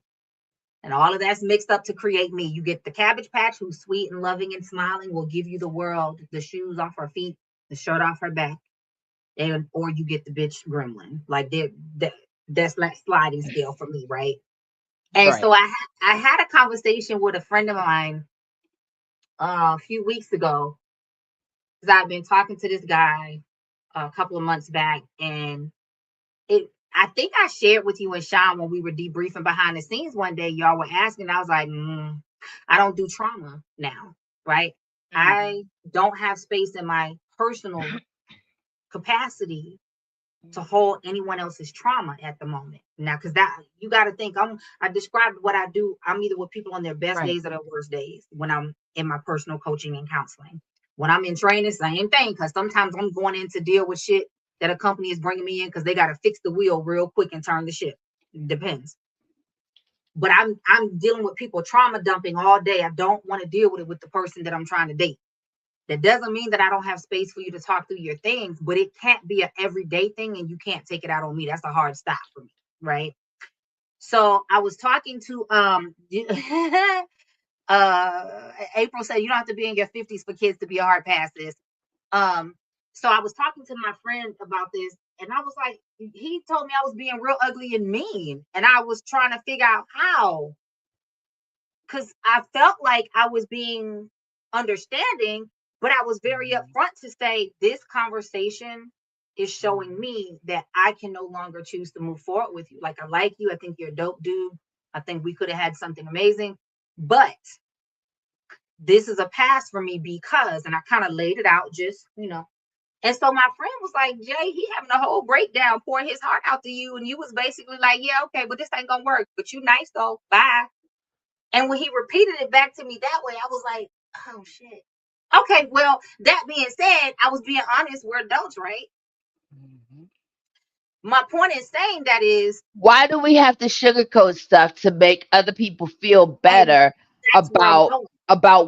And all of that's mixed up to create me. You get the Cabbage Patch, who's sweet and loving and smiling, will give you the world, the shoes off her feet, the shirt off her back, and or you get the bitch gremlin. Like that's like sliding scale for me, right? And Right. so I had a conversation with a friend of mine a few weeks ago because I've been talking to this guy a couple of months back, and it I think I shared with you and Sean when we were debriefing behind the scenes one day. Y'all were asking, I was like, I don't do trauma now, right? Mm-hmm. I don't have space in my personal capacity to Mm-hmm. hold anyone else's trauma at the moment now, because that you got to think I described what I do. I'm either with people on their best Right. days or their worst days when I'm in my personal coaching and counseling. When I'm in training, same thing, because sometimes I'm going in to deal with shit that a company is bringing me in because they got to fix the wheel real quick and turn the ship. It depends. But I'm dealing with people trauma dumping all day. I don't want to deal with it with the person that I'm trying to date. That doesn't mean that I don't have space for you to talk through your things, but it can't be an everyday thing and you can't take it out on me. That's a hard stop for me, right? So I was talking to April said you don't have to be in your 50s for kids to be a hard pass this. Um, so I was talking to my friend about this, and I was like, he told me I was being real ugly and mean, and I was trying to figure out how, because I felt like I was being understanding, but I was very Mm-hmm. upfront to say this conversation is showing Mm-hmm. me that I can no longer choose to move forward with you. Like, I like you. I think you're a dope dude. I think we could have had something amazing, but this is a pass for me because, and I kind of laid it out just. And so my friend was like, Jay, he having a whole breakdown, pouring his heart out to you. And you was basically like, yeah, okay, but this ain't going to work. But you nice though. Bye. And when he repeated it back to me that way, I was like, oh shit. Okay, well, that being said, I was being honest. We're adults, right? Mm-hmm. My point in saying that is, Why do we have to sugarcoat stuff to make other people feel and better that's where I'm about going.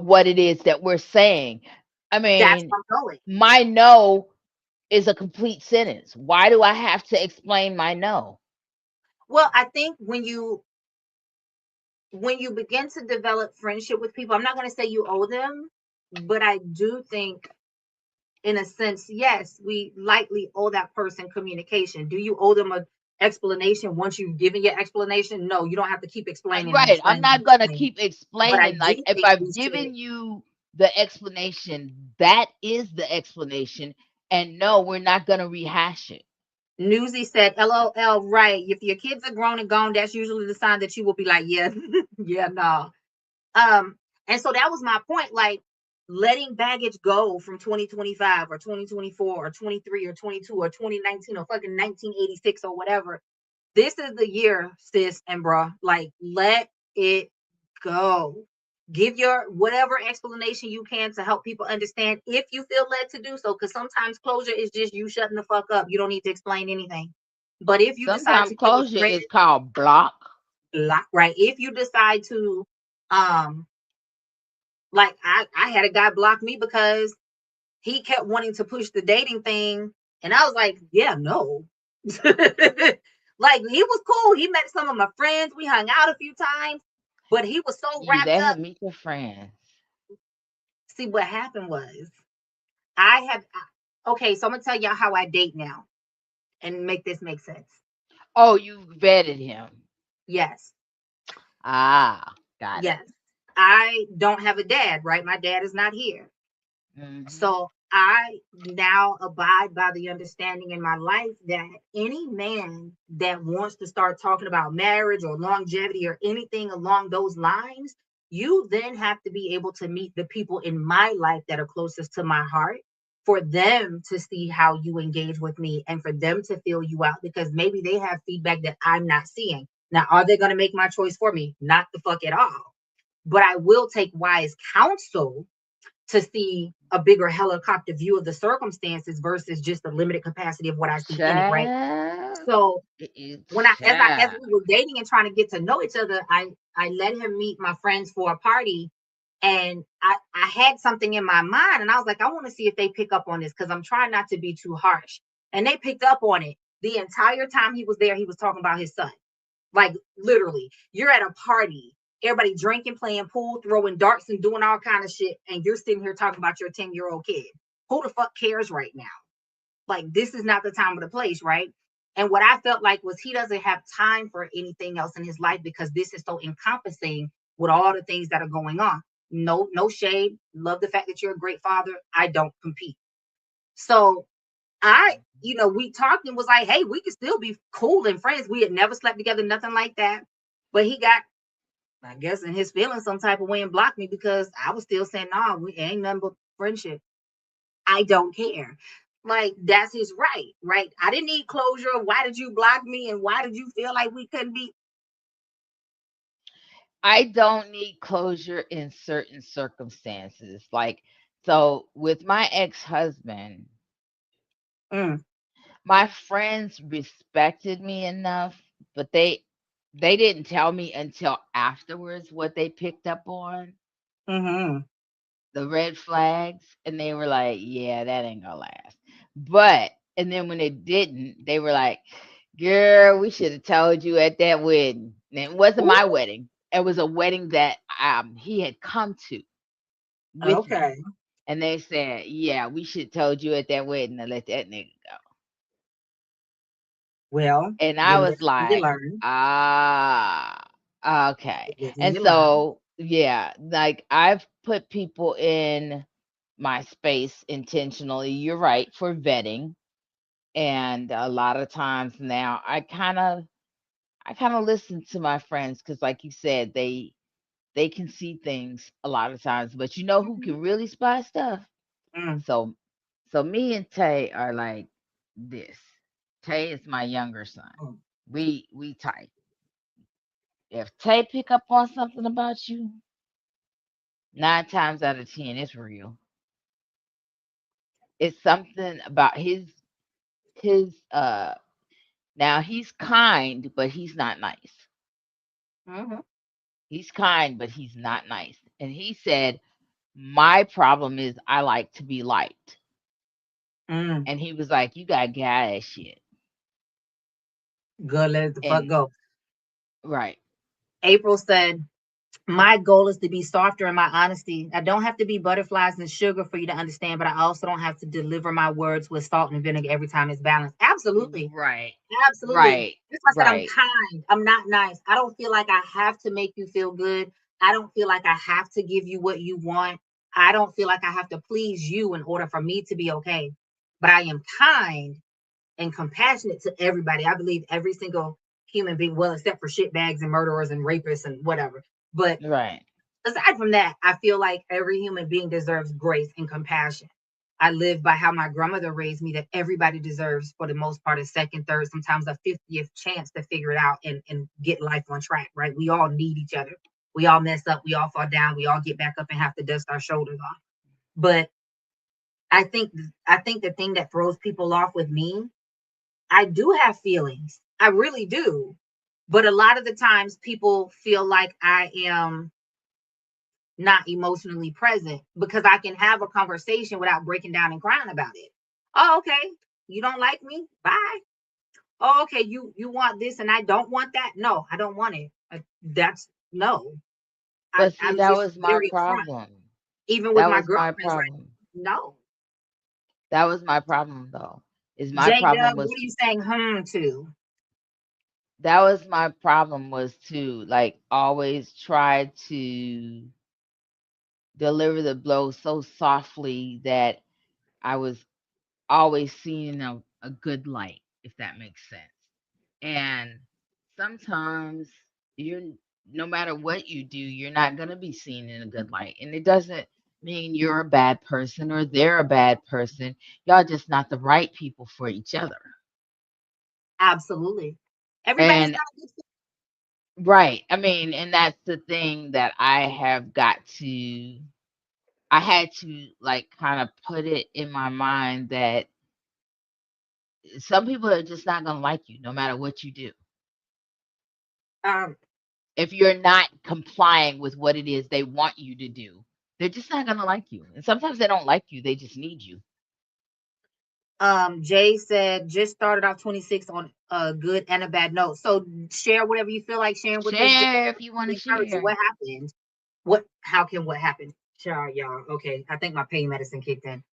what it is that we're saying? I That's mean, where I'm going. my no is a complete sentence. Why do I have to explain my no? Well, I think when you begin to develop friendship with people, I'm not going to say you owe them, but I do think in a sense, yes, we likely owe that person communication. Do you owe them a explanation once you've given your explanation? No, you don't have to keep explaining and Right. I'm explaining and not going to explaining. keep But I explaining. do Like, if think we I've should. given you the explanation, that is the explanation. And no, we're not going to rehash it. Newsy said, LOL, right. If your kids are grown and gone, that's usually the sign that you will be like, yeah, yeah, no. And so that was my point. Like, letting baggage go from 2025 or 2024 or 23 or 22 or 2019 or fucking 1986 or whatever. This is the year, sis and bruh. Like, let it go. Give your whatever explanation you can to help people understand if you feel led to do so. Because sometimes closure is just you shutting the fuck up. You don't need to explain anything. But if you decide Sometimes to give a closure friend is called block. block, right? If you decide to, um, like I had a guy block me because he kept wanting to push the dating thing, and I was like, yeah, no. Like, he was cool. He met some of my friends. We hung out a few times, but he was so You wrapped there to up. meet your friends. See, what happened was I have okay, so I'm gonna tell y'all how I date now and make this make sense. Oh, you vetted him. Yes, Ah, got it. yes. I don't have a dad, right? My dad is not here. Hmm. So I now abide by the understanding in my life that any man that wants to start talking about marriage or longevity or anything along those lines, you then have to be able to meet the people in my life that are closest to my heart for them to see how you engage with me and for them to feel you out because maybe they have feedback that I'm not seeing. Now, are they going to make my choice for me? Not the fuck at all. But I will take wise counsel to see a bigger helicopter view of the circumstances versus just the limited capacity of what I see in it, right? Child. So as Child. we were dating and trying to get to know each other, I let him meet my friends for a party, and I had something in my mind, and I was like, I want to see if they pick up on this because I'm trying not to be too harsh, and they picked up on it. The entire time he was there, he was talking about his son. Like literally, you're at a party, everybody drinking, playing pool, throwing darts, and doing all kind of shit, and you're sitting here talking about your 10-year-old kid. Who the fuck cares right now? Like this is not the time or the place, right? And what I felt like was he doesn't have time for anything else in his life because this is so encompassing with all the things that are going on. No, no shade. Love the fact that you're a great father. I don't compete. So we talked and was like, hey, we could still be cool and friends. We had never slept together, nothing like that. But he got, I guess, in his feelings some type of way and blocked me because I was still saying, nah, we ain't nothing but friendship. I don't care. Like that's his right, right? I didn't need closure. Why did you block me? And why did you feel like we couldn't be? I don't need closure in certain circumstances. Like, so with my ex-husband, Mm, my friends respected me enough, but they didn't tell me until afterwards what they picked up on, mm-hmm. the red flags, and they were like, "Yeah, that ain't gonna last." But and then when it didn't, they were like, "Girl, we should have told you at that wedding." And it wasn't my Ooh, wedding. It was a wedding that he had come to with me. okay. And they said, "Yeah, we should have told you at that wedding to let that nigga go." Well, And I you was live and you like, learn. "Ah, okay." You live and And you learn. so, yeah, like I've put people in my space intentionally. You're right, for vetting. And a lot of times now I kind of listen to my friends cuz like you said, they can see things a lot of times, but you know who can really spot stuff? Mm, So so me and Tay are like this. Tay is my younger son. mm. We tight. If Tay pick up on something about you, 9 times out of 10, it's real. It's something about his. Now he's kind, but he's not nice. Mm-hmm. He's kind, but he's not nice. And he said, my problem is I like to be liked. Mm. And he was like, you got gas shit. Good, let it the fuck And go. right, April said, my goal is to be softer in my honesty. I don't have to be butterflies and sugar for you to understand, but I also don't have to deliver my words with salt and vinegar every time it's balanced. Absolutely. right, Absolutely. right, That's why I said I'm right. kind. I'm not nice. I don't feel like I have to make you feel good. I don't feel like I have to give you what you want. I don't feel like I have to please you in order for me to be okay. But I am kind and compassionate to everybody. I believe every single human being, well, except for shitbags and murderers and rapists and whatever. But Right. aside from that, I feel like every human being deserves grace and compassion. I live by how my grandmother raised me that everybody deserves, for the most part, a second, third, sometimes a 50th chance to figure it out and get life on track, right? We all need each other. We all mess up. We all fall down. We all get back up and have to dust our shoulders off. But I think I think the thing that throws people off with me, I do have feelings. I really do. But a lot of the times people feel like I am not emotionally present because I can have a conversation without breaking down and crying about it. Oh, okay. You don't like me? Bye. Oh, okay. You want this and I don't want that? No, I don't want it. That's no. But see, I'm that just was my very upfront. problem. Even with That my was my girlfriends, right? problem. No. That was my problem though. Is my J problem Dub, was what are you saying to? that was my problem was to like always try to deliver the blow so softly that I was always seen in a good light, if that makes sense. And sometimes you're no matter what you do, you're not gonna be seen in a good light. And it doesn't. mean you're a bad person or they're a bad person. Y'all just not the right people for each other. Absolutely. Everybody's And not a good fit. right. I mean, and that's the thing that I had to like kind of put it in my mind that some people are just not going to like you no matter what you do. Um, If you're not complying with what it is they want you to do, they're just not going to like you. And sometimes they don't like you, they just need you. Jay said just started off 26 on a good and a bad note. So share whatever you feel like sharing with us. Just Share if you want to to encourage you. share. What happened? What happened? Sure, y'all. Okay. I think my pain medicine kicked in.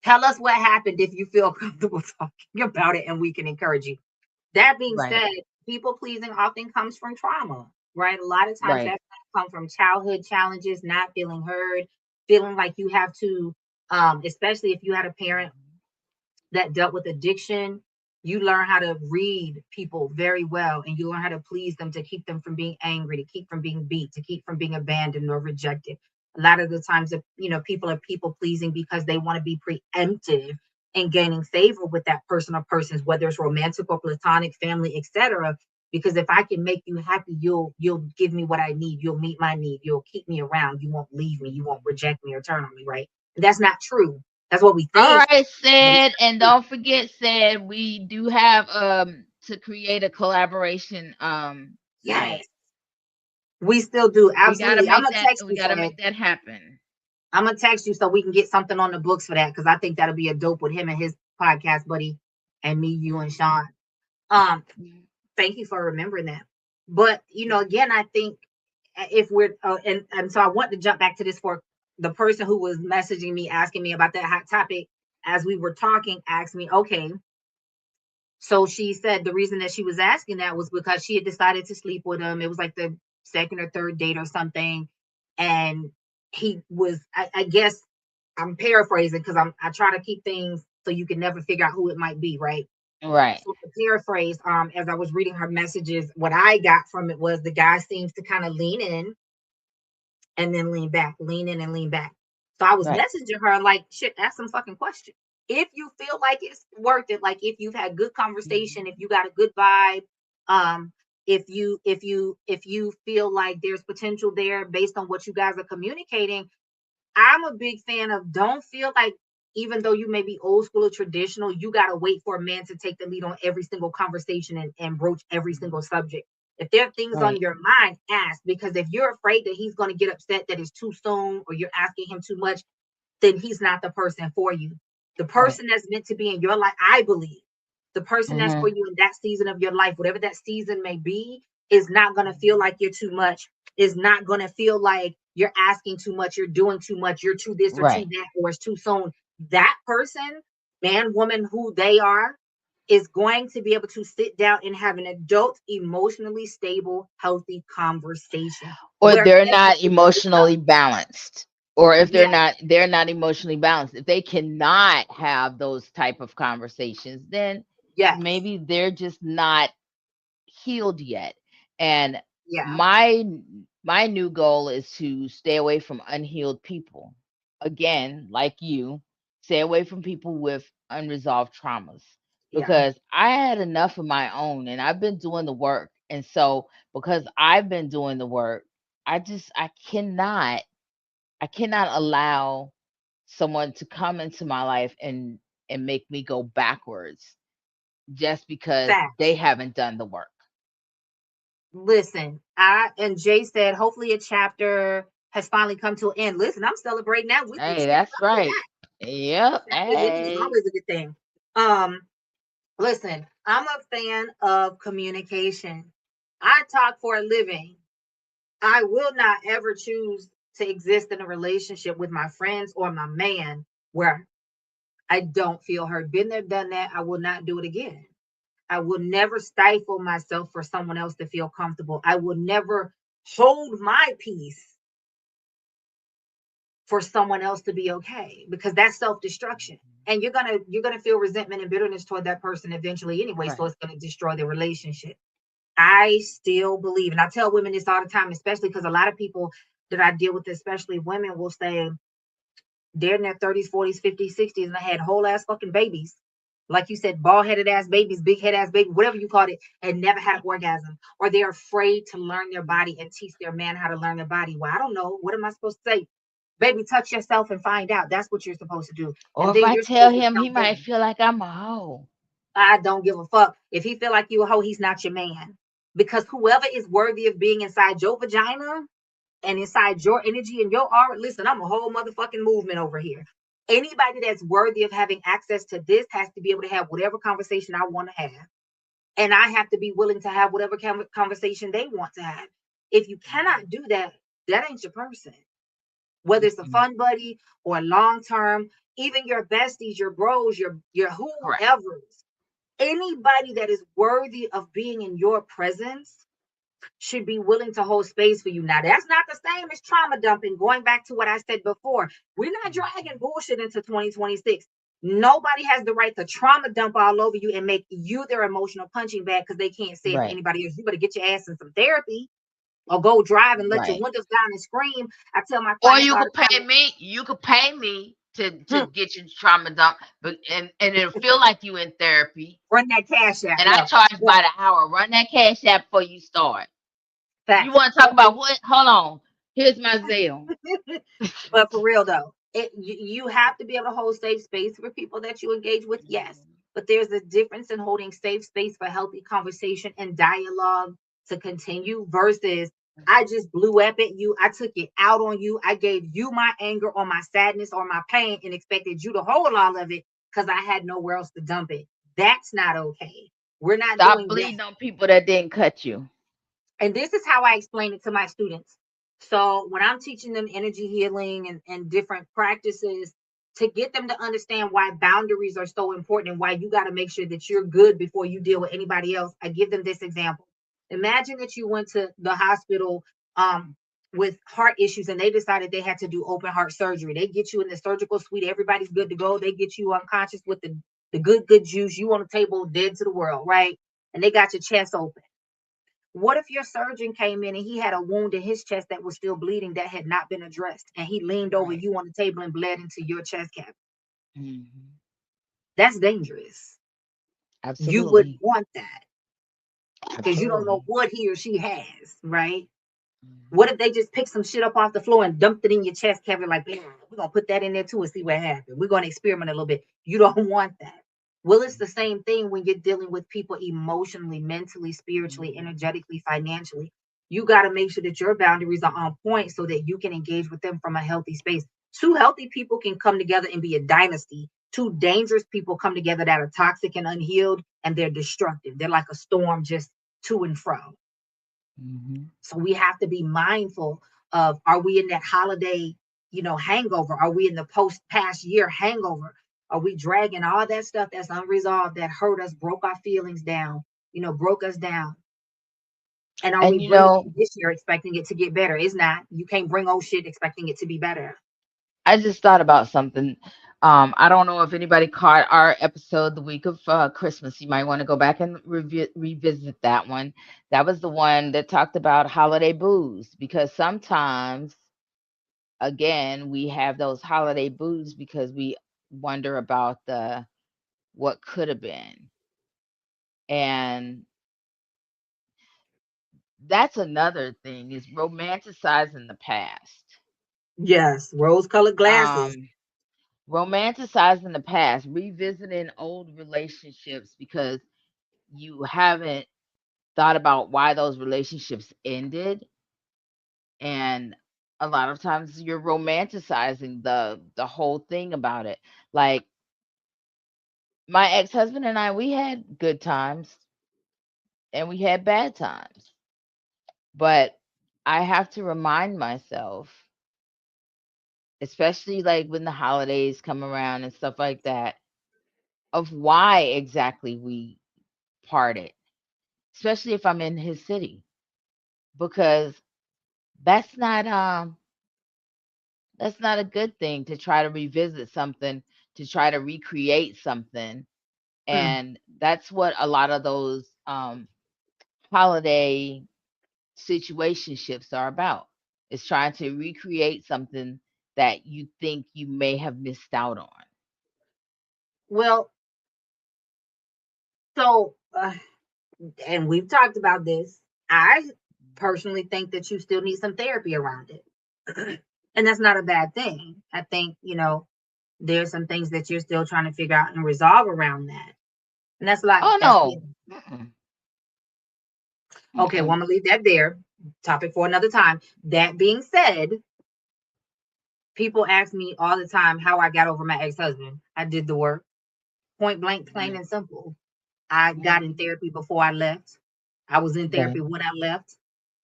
Tell us what happened if you feel comfortable talking about it and we can encourage you. That being Right. said, people pleasing often comes from trauma, right? A lot of times Right. that's come from childhood challenges, not feeling heard, feeling like you have to, especially if you had a parent that dealt with addiction, you learn how to read people very well and you learn how to please them to keep them from being angry, to keep from being beat, to keep from being abandoned or rejected. A lot of the times, people are people pleasing because they want to be preemptive in gaining favor with that person or persons, whether it's romantic or platonic, family, etc. Because if I can make you happy, you'll give me what I need. You'll meet my need. You'll keep me around. You won't leave me. You won't reject me or turn on me. Right? And that's not true. That's what we All think, right, but it's said, not and true. don't forget, said we do have to create a collaboration night. Yes, we still do. We gotta Absolutely. I'm make gonna that text we you, gotta Sad. make that happen. I'm gonna text you so we can get something on the books for that because I think that'll be a dope with him and his podcast buddy and me, you, and Sean. Um, Thank you for remembering that. But again, I think if we're and so I want to jump back to this for the person who was messaging me asking me about that hot topic as we were talking, asked me, okay, so she said the reason that she was asking that was because she had decided to sleep with him. It was like the second or third date or something. And he was, I guess I'm paraphrasing because I try to keep things so you can never figure out who it might be, right? Right. So to paraphrase, as I was reading her messages, what I got from it was the guy seems to kind of lean in and then lean back, lean in and lean back. So I was Right. messaging her like, shit, ask some fucking question. If you feel like it's worth it, like if you've had good conversation, if you got a good vibe, um, if you feel like there's potential there based on what you guys are communicating, I'm a big fan of don't feel like even though you may be old school or traditional, you gotta wait for a man to take the lead on every single conversation and broach every single subject. If there are things on Right. your mind, ask because if you're afraid that he's gonna get upset that it's too soon or you're asking him too much, then he's not the person for you. The Right. person that's meant to be in your life, I believe, the person that's for Mm-hmm. you in that season of your life, whatever that season may be, is not going to feel like you're too much, is not going to feel like you're asking too much, you're doing too much, you're too this or too Right. that, or it's too soon. That person, man, woman, who they are, is going to be able to sit down and have an adult, emotionally stable, healthy conversation Or where they're not everything is emotionally balanced. Or if yeah, they're not emotionally balanced. If they cannot have those type of conversations, then yes, maybe they're just not healed yet. And yeah, my my new goal is to stay away from unhealed people. Again, like you, stay away from people with unresolved traumas yeah, because I had enough of my own and I've been doing the work. And so because I've been doing the work, I cannot allow someone to come into my life and make me go backwards just because they facts. haven't done the work. Listen, I and Jay said, hopefully a chapter has finally come to an end. Listen, I'm celebrating that. We can Hey, speak that's up for right. that. Yep. Chapter ending is Hey. always a good thing. Um, Listen, I'm a fan of communication. I talk for a living. I will not ever choose to exist in a relationship with my friends or my man where I don't feel heard. Been there, done that. I will not do it again. I will never stifle myself for someone else to feel comfortable. I will never hold my peace for someone else to be okay because that's self-destruction. And you're gonna feel resentment and bitterness toward that person eventually anyway. So Right. it's gonna destroy the relationship. I still believe, and I tell women this all the time, especially because a lot of people that I deal with, especially women, will say, They're in their 30s, 40s, 50s, 60s, and I had whole ass fucking babies. Like you said, bald headed ass babies, big head ass baby, whatever you called it, and never had an orgasm. Or they're afraid to learn their body and teach their man how to learn their body. Well, I don't know. What am I supposed to say? Baby, touch yourself and find out. That's what you're supposed to do. Or And if then I you're tell supposed to him, tell he might them, feel like I'm a hoe. I don't give a fuck. If he feel like you a hoe, he's not your man. Because whoever is worthy of being inside your vagina and inside your energy and your aura, listen, I'm a whole motherfucking movement over here. Anybody that's worthy of having access to this has to be able to have whatever conversation I want to have. And I have to be willing to have whatever conversation they want to have. If you cannot do that, that ain't your person. Whether it's a Mm-mm. fun buddy or long term, even your besties, your bros, your Correct. whoever's, anybody that is worthy of being in your presence should be willing to hold space for you. Now, that's not the same as trauma dumping. Going back to what I said before, we're not dragging bullshit into 2026. Nobody has the right to trauma dump all over you and make you their emotional punching bag because they can't say it to Right. anybody else. You better get your ass in some therapy or go drive and let your Right. windows down and scream. I tell my Or clients you all could the time, pay me. You could pay me to hmm, get you trauma dump, but and it'll feel like you in therapy. run that cash out. And I No, charge but by the hour. Run that cash app before you start. You facts. want to talk about what? Hold on. Here's my Zelle. But for real though, you have to be able to hold safe space for people that you engage with, yes. But there's a difference in holding safe space for healthy conversation and dialogue to continue versus I just blew up at you. I took it out on you. I gave you my anger or my sadness or my pain and expected you to hold all of it because I had nowhere else to dump it. That's not okay. We're not Stop doing that. bleeding on people that didn't cut you. And this is how I explain it to my students. So when I'm teaching them energy healing and different practices to get them to understand why boundaries are so important and why you got to make sure that you're good before you deal with anybody else, I give them this example. Imagine that you went to the hospital um, with heart issues and they decided they had to do open heart surgery. They get you in the surgical suite, everybody's good to go. They get you unconscious with the good juice, you on the table, dead to the world, right? And they got your chest open. What if your surgeon came in and he had a wound in his chest that was still bleeding that had not been addressed, and he leaned over Right. you on the table and bled into your chest cavity? Hmm. That's dangerous. You wouldn't Absolutely. want that because you don't know Absolutely. what he or she has, right? What Hmm. if they just picked some shit up off the floor and dumped it in your chest cavity? Like, "Yeah, we're gonna put that in there too and see what happens. We're gonna experiment a little bit." You don't want that. Well, it's the same thing when you're dealing with people emotionally, mentally, spiritually, Hmm. energetically, financially. You got to make sure that your boundaries are on point so that you can engage with them from a healthy space. Two healthy people can come together and be a dynasty. Two dangerous people come together that are toxic and unhealed, and they're destructive. They're like a storm just to and fro. Hmm. So we have to be mindful of, are we in that holiday, hangover? Are we in the post past year hangover? Are we dragging all that stuff that's unresolved that hurt us, broke our feelings down, broke us down? And are we And bringing it this year expecting it to get better? It's not. You can't bring old shit expecting it to be better. I just thought about something. I don't know if anybody caught our episode the week of Christmas. You might want to go back and revisit that one. That was the one that talked about holiday booze because sometimes, again, we have those holiday booze because we wonder about the what could have been. And that's another thing is romanticizing the past. Yes, rose colored glasses. Um, romanticizing the past, revisiting old relationships because you haven't thought about why those relationships ended. And a lot of times you're romanticizing the whole thing about it. Like my ex-husband and I, we had good times and we had bad times. But I have to remind myself, especially like when the holidays come around and stuff like that, of why exactly we parted, especially if I'm in his city, because that's not um that's not a good thing to try to revisit something, to try to recreate something. Mm, And that's what a lot of those holiday situationships are about. Is trying to recreate something that you think you may have missed out on? Well, so and we've talked about this. I personally think that you still need some therapy around it. And that's not a bad thing. I think, there's some things that you're still trying to figure out and resolve around that. And that's like Oh that's no. Mm-mm, okay, well, mm-mm. I'm gonna leave that there. Topic for another time. That being said, people ask me all the time how I got over my ex-husband. I did the work. Point blank, plain and simple. I got in Mm-hmm. therapy before I left. I was in therapy Right. when I left.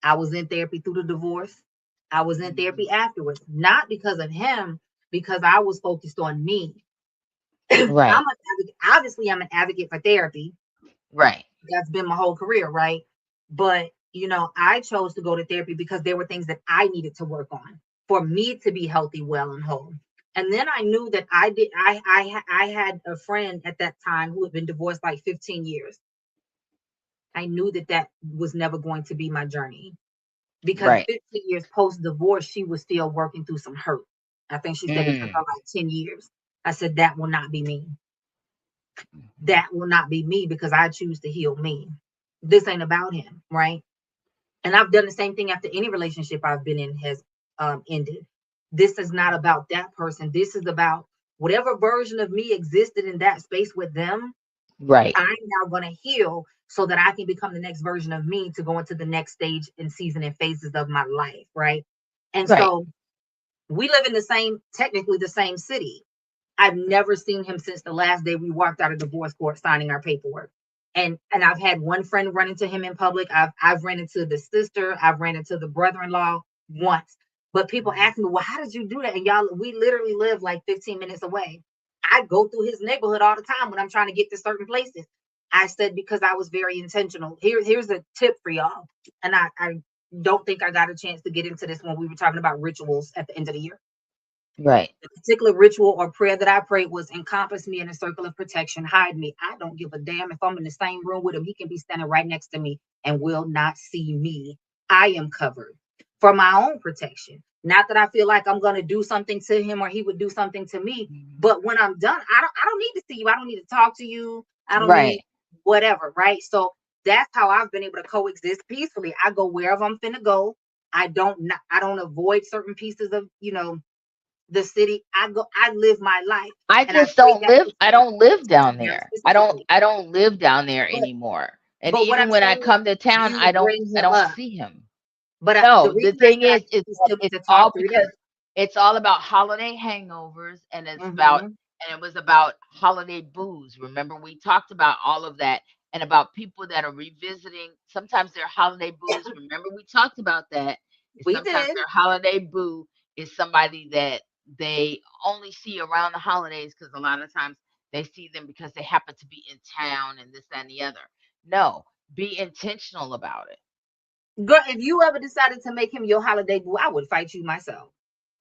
I was in therapy through the divorce. I was in Mm-hmm. therapy afterwards, not because of him, because I was focused on me. Right. Obviously, I'm an advocate for therapy. Right. That's been my whole career, right? But I chose to go to therapy because there were things that I needed to work on for me to be healthy, well, and whole. And then I knew that I did. I had a friend at that time who had been divorced like 15 years. I knew that that was never going to be my journey because Right. 15 years post divorce, she was still working through some hurt. I think she said it took her Mm. like 10 years. I said, that will not be me. That will not be me because I choose to heal me. This ain't about him, right? And I've done the same thing after any relationship I've been in has ended. This is not about that person. This is about whatever version of me existed in that space with them. Right. I'm now going to heal so that I can become the next version of me to go into the next stage and season and phases of my life, right? And Right. so we live in technically the same city. I've never seen him since the last day we walked out of divorce court signing our paperwork. And I've had one friend run into him in public. I've ran into the sister. I've ran into the brother-in-law once. But people ask me, well, how did you do that? And y'all, we literally live like 15 minutes away. I go through his neighborhood all the time when I'm trying to get to certain places. I said because I was very intentional. Here's a tip for y'all. And I don't think I got a chance to get into this when we were talking about rituals at the end of the year. Right. The particular ritual or prayer that I prayed was encompass me in a circle of protection, hide me. I don't give a damn if I'm in the same room with him. He can be standing right next to me and will not see me. I am covered for my own protection. Not that I feel like I'm going to do something to him or he would do something to me, Mhm. but when I'm done, I don't need to see you. I don't need to talk to you. I don't Right. need whatever, right? So that's how I've been able to coexist peacefully. I go wherever I'm finna go. I don't avoid certain pieces of, the city. I live my life, I and I just pray don't that live I person don't live touches down them there. specifically. I don't live down there But anymore. And but what even I'm when I saying is, come to town, you bring I him don't up. see him. But the No, the reason I thing said I is, think we still get it's to all talk through because that. it's all about holiday hangovers, Hmm. and it was about holiday booze. Remember, we talked about all of that and about people that are revisiting. Sometimes their holiday booze. Remember, we talked about that. Is We sometimes did. their holiday boo is somebody that they only see around the holidays because a lot of times they see them because they happen to be in town and this that, and the other. No, be intentional about it. Girl, if you ever decided to make him your holiday boo, I would fight you myself.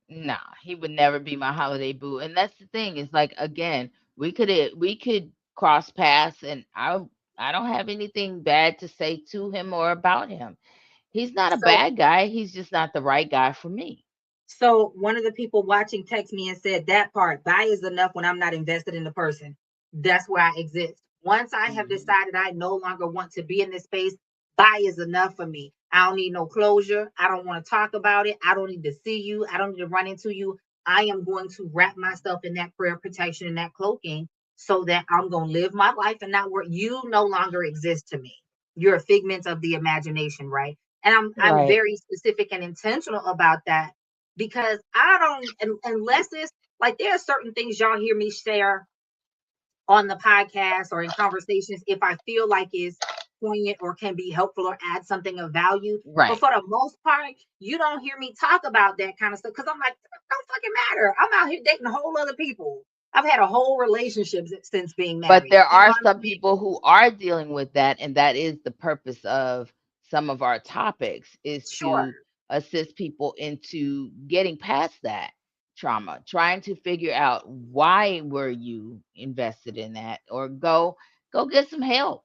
Nah, he would never be my holiday boo. And that's the thing. Is like again, we could cross paths and I don't have anything bad to say to him or about him. He's not a So bad guy. He's just not the right guy for me. So one of the people watching texted me and said that part, buy is enough when I'm not invested in the person. That's where I exist. Once I have Mhm. decided I no longer want to be in this space, buy is enough for me. I don't need no closure. I don't want to talk about it. I don't need to see you. I don't need to run into you. I am going to wrap myself in that prayer protection and that cloaking so that I'm going to live my life and not work. You no longer exist to me. You're a figment of the imagination, right? And I'm Right. very specific and intentional about that because I don't, unless it's like there are certain things y'all hear me share on the podcast or in conversations if I feel like it's poignant or can be helpful or add something of value. But Right. for the most part, you don't hear me talk about that kind of stuff because I'm like, it don't fucking matter. I'm out here dating whole other people. I've had a whole relationship since being But married. there You know are what some I mean? people who are dealing with that, and that is the purpose of some of our topics is Sure. to assist people into getting past that trauma, trying to figure out why were you invested in that, or go get some help.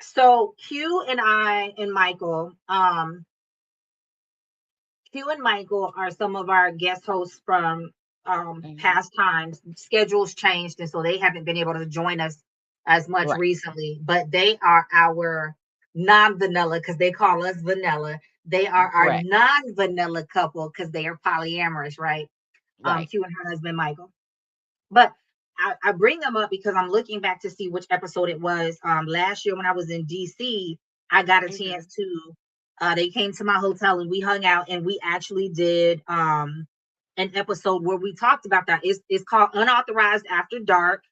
So Q and I and Michael, Q and Michael are some of our guest hosts from Mhm. past times. Schedules changed, and so they haven't been able to join us as much Right. recently. But they are our non-vanilla because they call us vanilla. They are our Correct. non-vanilla couple because they are polyamorous, right? Right. Q and her husband Michael. But I bring them up because I'm looking back to see which episode it was. Last year when I was in DC, I got a chance Mhm. to. They came to my hotel and we hung out and we actually did an episode where we talked about that. It's called Unauthorized After Dark,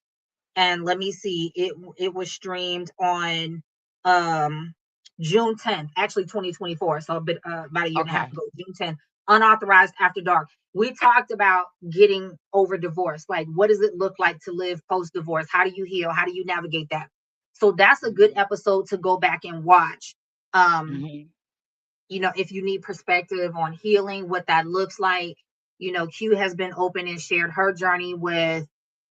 and let me see, it was streamed on um June 10th, actually 2024, so a bit about a year and a half Okay. ago. June 10th, Unauthorized After Dark. We talked about getting over divorce, like what does it look like to live post divorce, how do you heal, how do you navigate that. So that's a good Mhm. episode to go back and watch. um Mhm. if you need perspective on healing, what that looks like. Q has been open and shared her journey with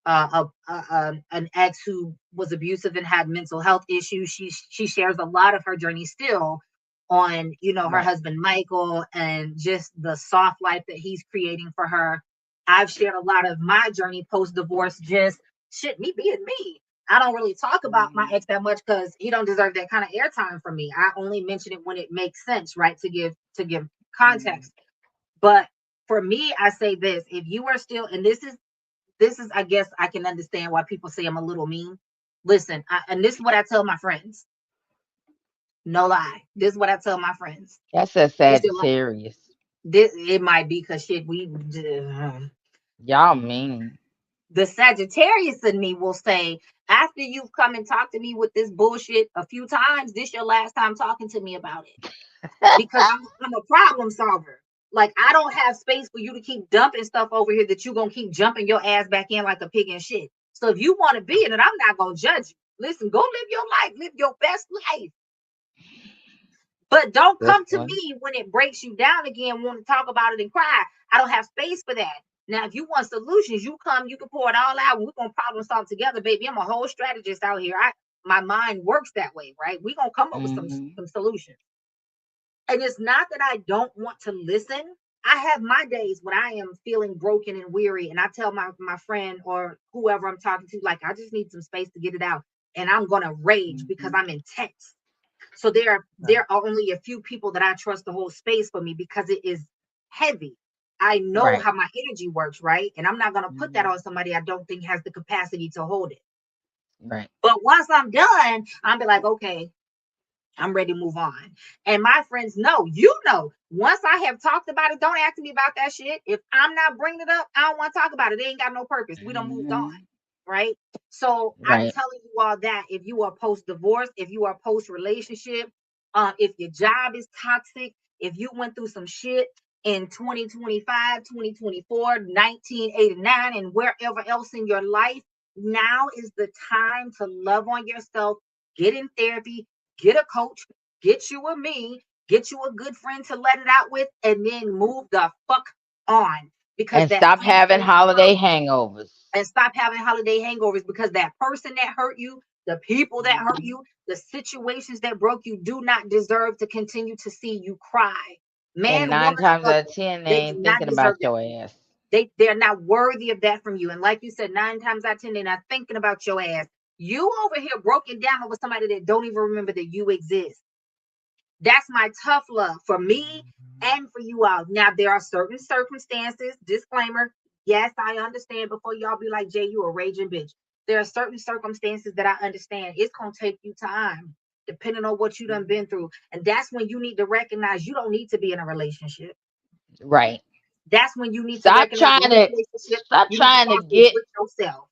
an ex who was abusive and had mental health issues. She shares a lot of her journey still on, her Right. husband Michael and just the soft life that he's creating for her. I've shared a lot of my journey post divorce, just shit, me being me. I don't really talk about my Mhm. ex that much because he don't deserve that kind of airtime from me. I only mention it when it makes sense, right? To give Mhm. context. But for me, I say this: if you are still, and this is, I guess I can understand why people say I'm a little mean. Listen, and this is what I tell my friends. No lie, this is what I tell my friends. That's a It's your life. Sagittarius. This it might be because shit Y'all mean. the Sagittarius in me will say, after you've come and talked to me with this bullshit a few times, this your last time talking to me about it. Because I'm a problem solver. Like, I don't have space for you to keep dumping stuff over here that you're gonna keep jumping your ass back in like a pig in shit. So if you want to be in it, I'm not gonna judge you. Listen, go live your life, live your best life. But don't This come to one. me when it breaks you down again, want to talk about it and cry. I don't have space for that. Now, if you want solutions, you come, you can pour it all out. We're gonna problem solve together, baby. I'm a whole strategist out here. My mind works that way, right? We're gonna come up with some Mhm. some solutions. And it's not that I don't want to listen. I have my days when I am feeling broken and weary, and I tell my friend or whoever I'm talking to, like, I just need some space to get it out. And I'm gonna rage because Mhm. I'm intense. So there are Right. there are only a few people that I trust to hold space for me because it is heavy. I know Right. how my energy works, right? And I'm not gonna put that Mhm. on somebody I don't think has the capacity to hold it. Right. But once I'm done, I'm be like, okay, I'm ready to move on. And my friends know, once I have talked about it, don't ask me about that shit. If I'm not bringing it up, I don't want to talk about it. It ain't got no purpose. We don't moved on. Mhm. Right. So I'm Right. telling you all that if you are post divorce, if you are post relationship, if your job is toxic, if you went through some shit in 2025, 2024, 1989, and wherever else in your life, now is the time to love on yourself, get in therapy, get a coach, get you a me, get you a good friend to let it out with, and then move the fuck on because And that stop peace having will come. holiday hangovers. And stop having holiday hangovers because that person that hurt you, the people that hurt Mhm. you, the situations that broke you do not deserve to continue to see you cry. And Man, nine woman, times or out of other, 10, they they do ain't not thinking deserve about that your from you. ass. They're not worthy of that from you. And like you said, 9 times out of 10, they're not thinking about your ass. You over here broken down over somebody that don't even remember that you exist. That's my tough love for me and for you all. Now, there are certain circumstances, disclaimer. Yes, I understand before y'all be like, Jay, you a raging bitch. There are certain circumstances that I understand. It's going to take you time, depending on what you done been through. And that's when you need to recognize you don't need to be in a relationship. Right. That's when you need to Stop recognize trying in a to relationship, stop you need to trying to process get with yourself.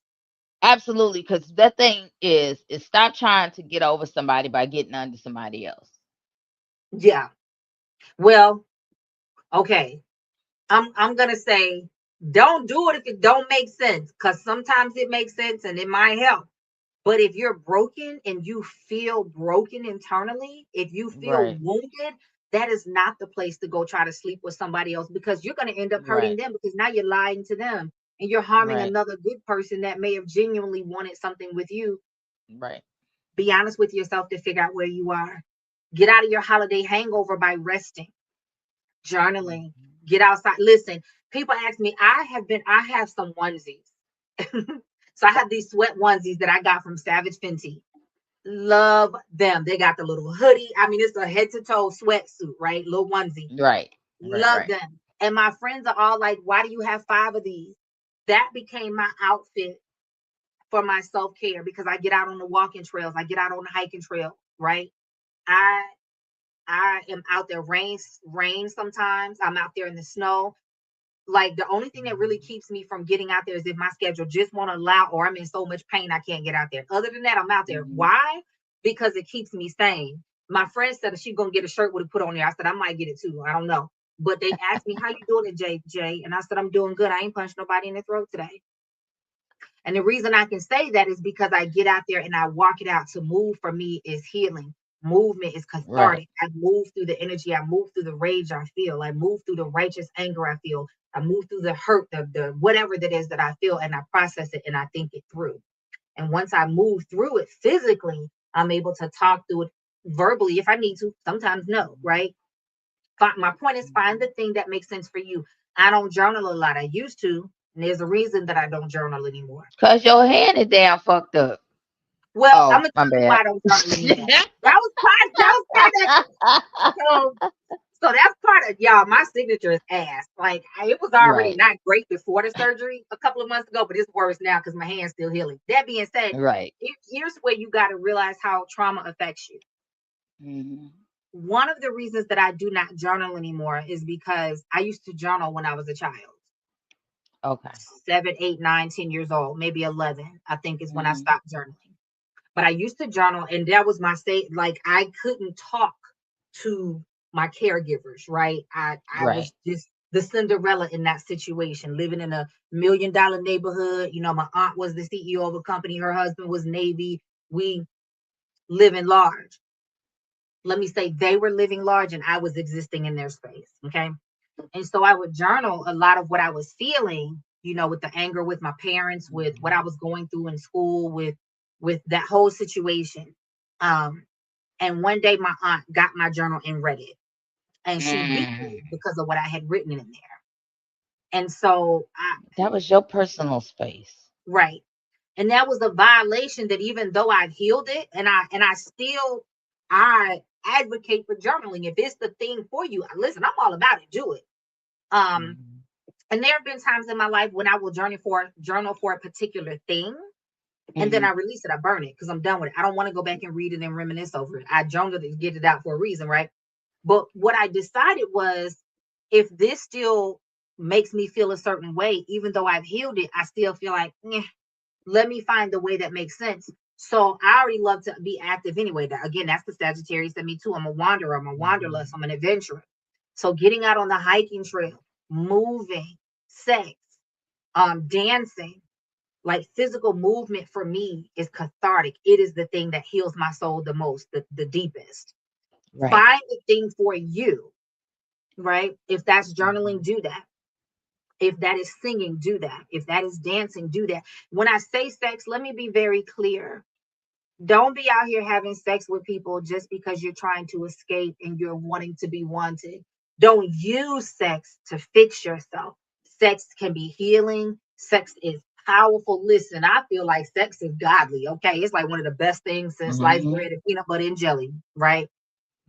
absolutely because that thing is stop trying to get over somebody by getting under somebody else. Yeah. Well, okay. I'm gonna say don't do it if it don't make sense because sometimes it makes sense and it might help. But if you're broken and you feel broken internally, if you feel Right. wounded, that is not the place to go try to sleep with somebody else because you're going to end up hurting Right. them because now you're lying to them and you're harming Right. another good person that may have genuinely wanted something with you. Right. Be honest with yourself to figure out where you are. Get out of your holiday hangover by resting, journaling, get outside. Listen, people ask me, I have some onesies. So I have these sweat onesies that I got from Savage Fenty. Love them. They got the little hoodie. I mean, it's a head to toe sweatsuit, right? Little onesie. Right. Right. Love Right. them. And my friends are all like, why do you have 5 of these? That became my outfit for my self-care because I get out on the walking trails, I get out on the hiking trail, right? I I am out there rain sometimes. I'm out there in the snow. Like the only thing that really keeps me from getting out there is if my schedule just won't allow or I'm in so much pain I can't get out there. Other than that, I'm out there. Mhm. Why? Because it keeps me sane. My friend said she's gonna get a shirt with it put on there. I said I might get it too. I don't know. But they asked me, how you doing it, JJ? And I said, I'm doing good. I ain't punched nobody in the throat today. And the reason I can say that is because I get out there and I walk it out. To move for me is healing. Movement is Right. cathartic. I move through the energy. I move through the rage I feel. I move through the righteous anger I feel. I move through the hurt, the whatever that is that I feel, and I process it and I think it through. And once I move through it physically, I'm able to talk through it verbally if I need to. Sometimes no, right? My point is find the thing that makes sense for you. I don't journal a lot. I used to, and there's a reason that I don't journal anymore. Cause your hand is damn fucked up. Well, I'm Oh, gonna my tell you why bad. I don't journal anymore. That was part. That was part of that. So, so that's part of y'all. My signature is ass. Like it was already Right. not great before the surgery a couple of months ago, but it's worse now because my hand's still healing. That being said, Right. here's where you got to realize how trauma affects you. Mhm. One of the reasons that I do not journal anymore is because I used to journal when I was a child, Okay. 7, 8, 9, 10 years old, maybe 11. I think is when I Mhm. stopped journaling. But I used to journal, and that was my state. Like I couldn't talk to my caregivers, right? I Right. was just the Cinderella in that situation, living in a $1 million neighborhood. You know, my aunt was the CEO of a company, her husband was Navy. We living large. Let me say they were living large and I was existing in their space. Okay. And so I would journal a lot of what I was feeling, you know, with the anger with my parents, with what I Mhm. was going through in school, with that whole situation. Um, and one day my aunt got my journal and read it, and she beat me Mm. because of what I had written in there. And so That was your personal space. right. And that was a violation that even though I've healed it, and I still I advocate for journaling. If it's the thing for you, listen, I'm all about it. Do it. Um, Mhm. And there have been times in my life when I will journal for a particular thing, and then I Mhm. release it. I burn it because I'm done with it. I don't want to go back and read it and reminisce over it. I journal to get it out for a reason, right? But what I decided was, if this still makes me feel a certain way, even though I've healed it, I still feel like, let me find the way that makes sense. So I already love to be active anyway. Again, that's the Sagittarius in me too. I'm a wanderer. I'm a wanderlust. Mhm. I'm an adventurer. So getting out on the hiking trail, moving, sex, dancing, like physical movement for me is cathartic. It is the thing that heals my soul the most, the deepest. Right. Find the thing for you, right? If that's journaling, Mhm. do that. If that is singing, do that. If that is dancing, do that. When I say sex, let me be very clear. Don't be out here having sex with people just because you're trying to escape and you're wanting to be wanted. Don't use sex to fix yourself. Sex can be healing. Sex is powerful. Listen, I feel like sex is godly. Okay. It's like one of the best things since sliced Mhm. bread and peanut butter and jelly, right?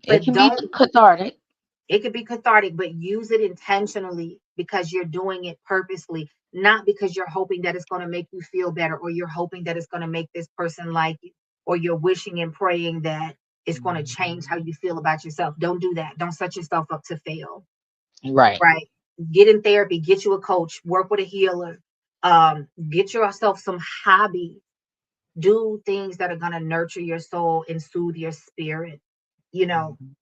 It But can be don't, cathartic. it could be cathartic, but use it intentionally because you're doing it purposely, not because you're hoping that it's going to make you feel better or you're hoping that it's going to make this person like you or you're wishing and praying that it's going to change how Mhm. you feel about yourself. Don't do that. Don't set yourself up to fail, Right. right? Get in therapy, get you a coach, work with a healer, get yourself some hobby, do things that are going to nurture your soul and soothe your spirit. You know, Mhm.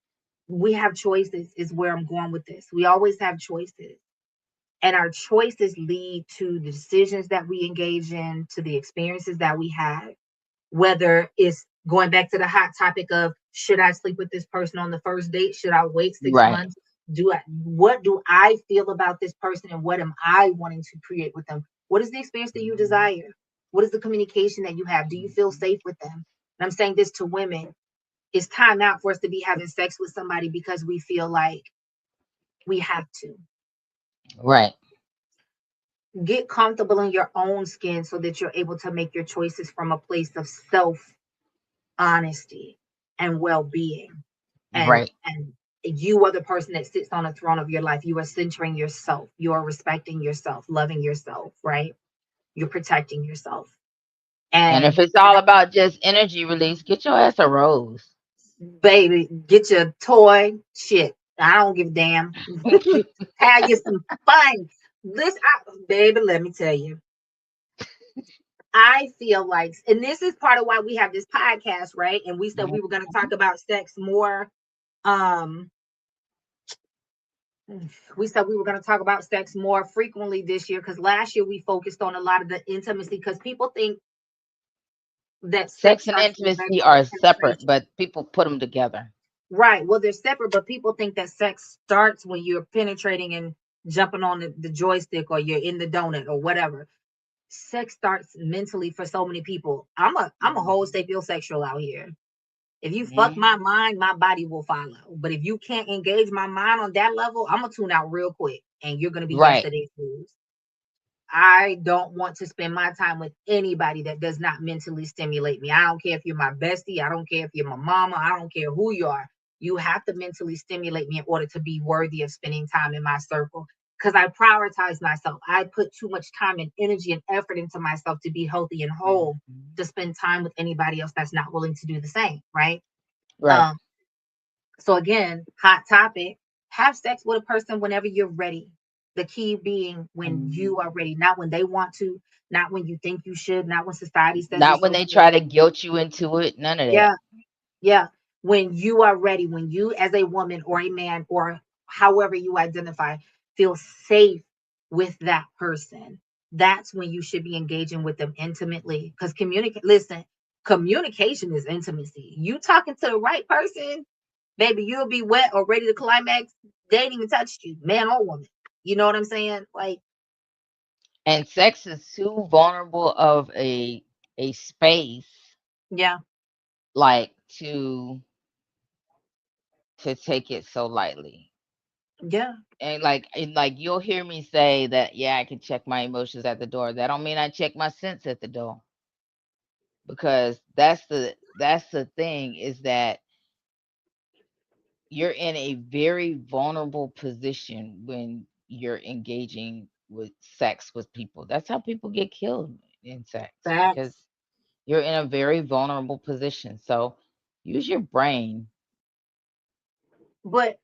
we have choices is where I'm going with this. We always have choices. And our choices lead to the decisions that we engage in, to the experiences that we have, whether it's going back to the hot topic of should I sleep with this person on the first date? Should I wait six Right. months? What do I feel about this person and what am I wanting to create with them? What is the experience that you Mhm. desire? What is the communication that you have? Do you feel Mhm. safe with them? And I'm saying this to women. It's time out for us to be having sex with somebody because we feel like we have to. Right. Get comfortable in your own skin so that you're able to make your choices from a place of self honesty and well-being. Right. And you are the person that sits on the throne of your life. You are centering yourself. You are respecting yourself, loving yourself, right? You're protecting yourself. And if And it's all about just energy release, get your ass a rose. baby, get your toy shit. I don't give a damn. Have you some fun. Baby, let me tell you, I feel like, and this is part of why we have this podcast, right? And we said we were going to talk about sex more. Um, we said we were going to talk about sex more frequently this year because last year we focused on a lot of the intimacy because people think that sex Sex and starts with intimacy vaginal are separate, penetration. but people put them together. Right. Well, they're separate, but people think that sex starts when you're penetrating and jumping on the joystick or you're in the donut or whatever. Sex starts mentally for so many people. I'm a whole sapiosexual out here. If you fuck my Mhm. mind, my body will follow. But if you can't engage my mind on that level, I'm gonna tune out real quick and you're gonna be Right. yesterday's news. I don't want to spend my time with anybody that does not mentally stimulate me. I don't care if you're my bestie. I don't care if you're my mama. I don't care who you are. You have to mentally stimulate me in order to be worthy of spending time in my circle because I prioritize myself. I put too much time and energy and effort into myself to be healthy and whole Mhm. to spend time with anybody else that's not willing to do the same. Right. Right. Um, so again, hot topic, have sex with a person whenever you're ready. The key being when you Mhm. are ready, not when they want to, not when you think you should, not when society says you're Not when they supposed to. try to guilt you into it. None of that. Yeah, yeah. When you are ready, when you as a woman or a man or however you identify feel safe with that person, that's when you should be engaging with them intimately. Because listen, communication is intimacy. You talking to the right person, baby, you'll be wet or ready to climax. They ain't even touched you, man or woman. You know what I'm saying? Like, And sex is too vulnerable of a space, yeah, like to take it so lightly. yeah, And like you'll hear me say that, yeah, I can check my emotions at the door. That don't mean I check my sense at the door. Because that's the thing, is that you're in a very vulnerable position when you're engaging with sex with people. That's how people get killed in sex, because facts. you're in a very vulnerable position. So use your brain. But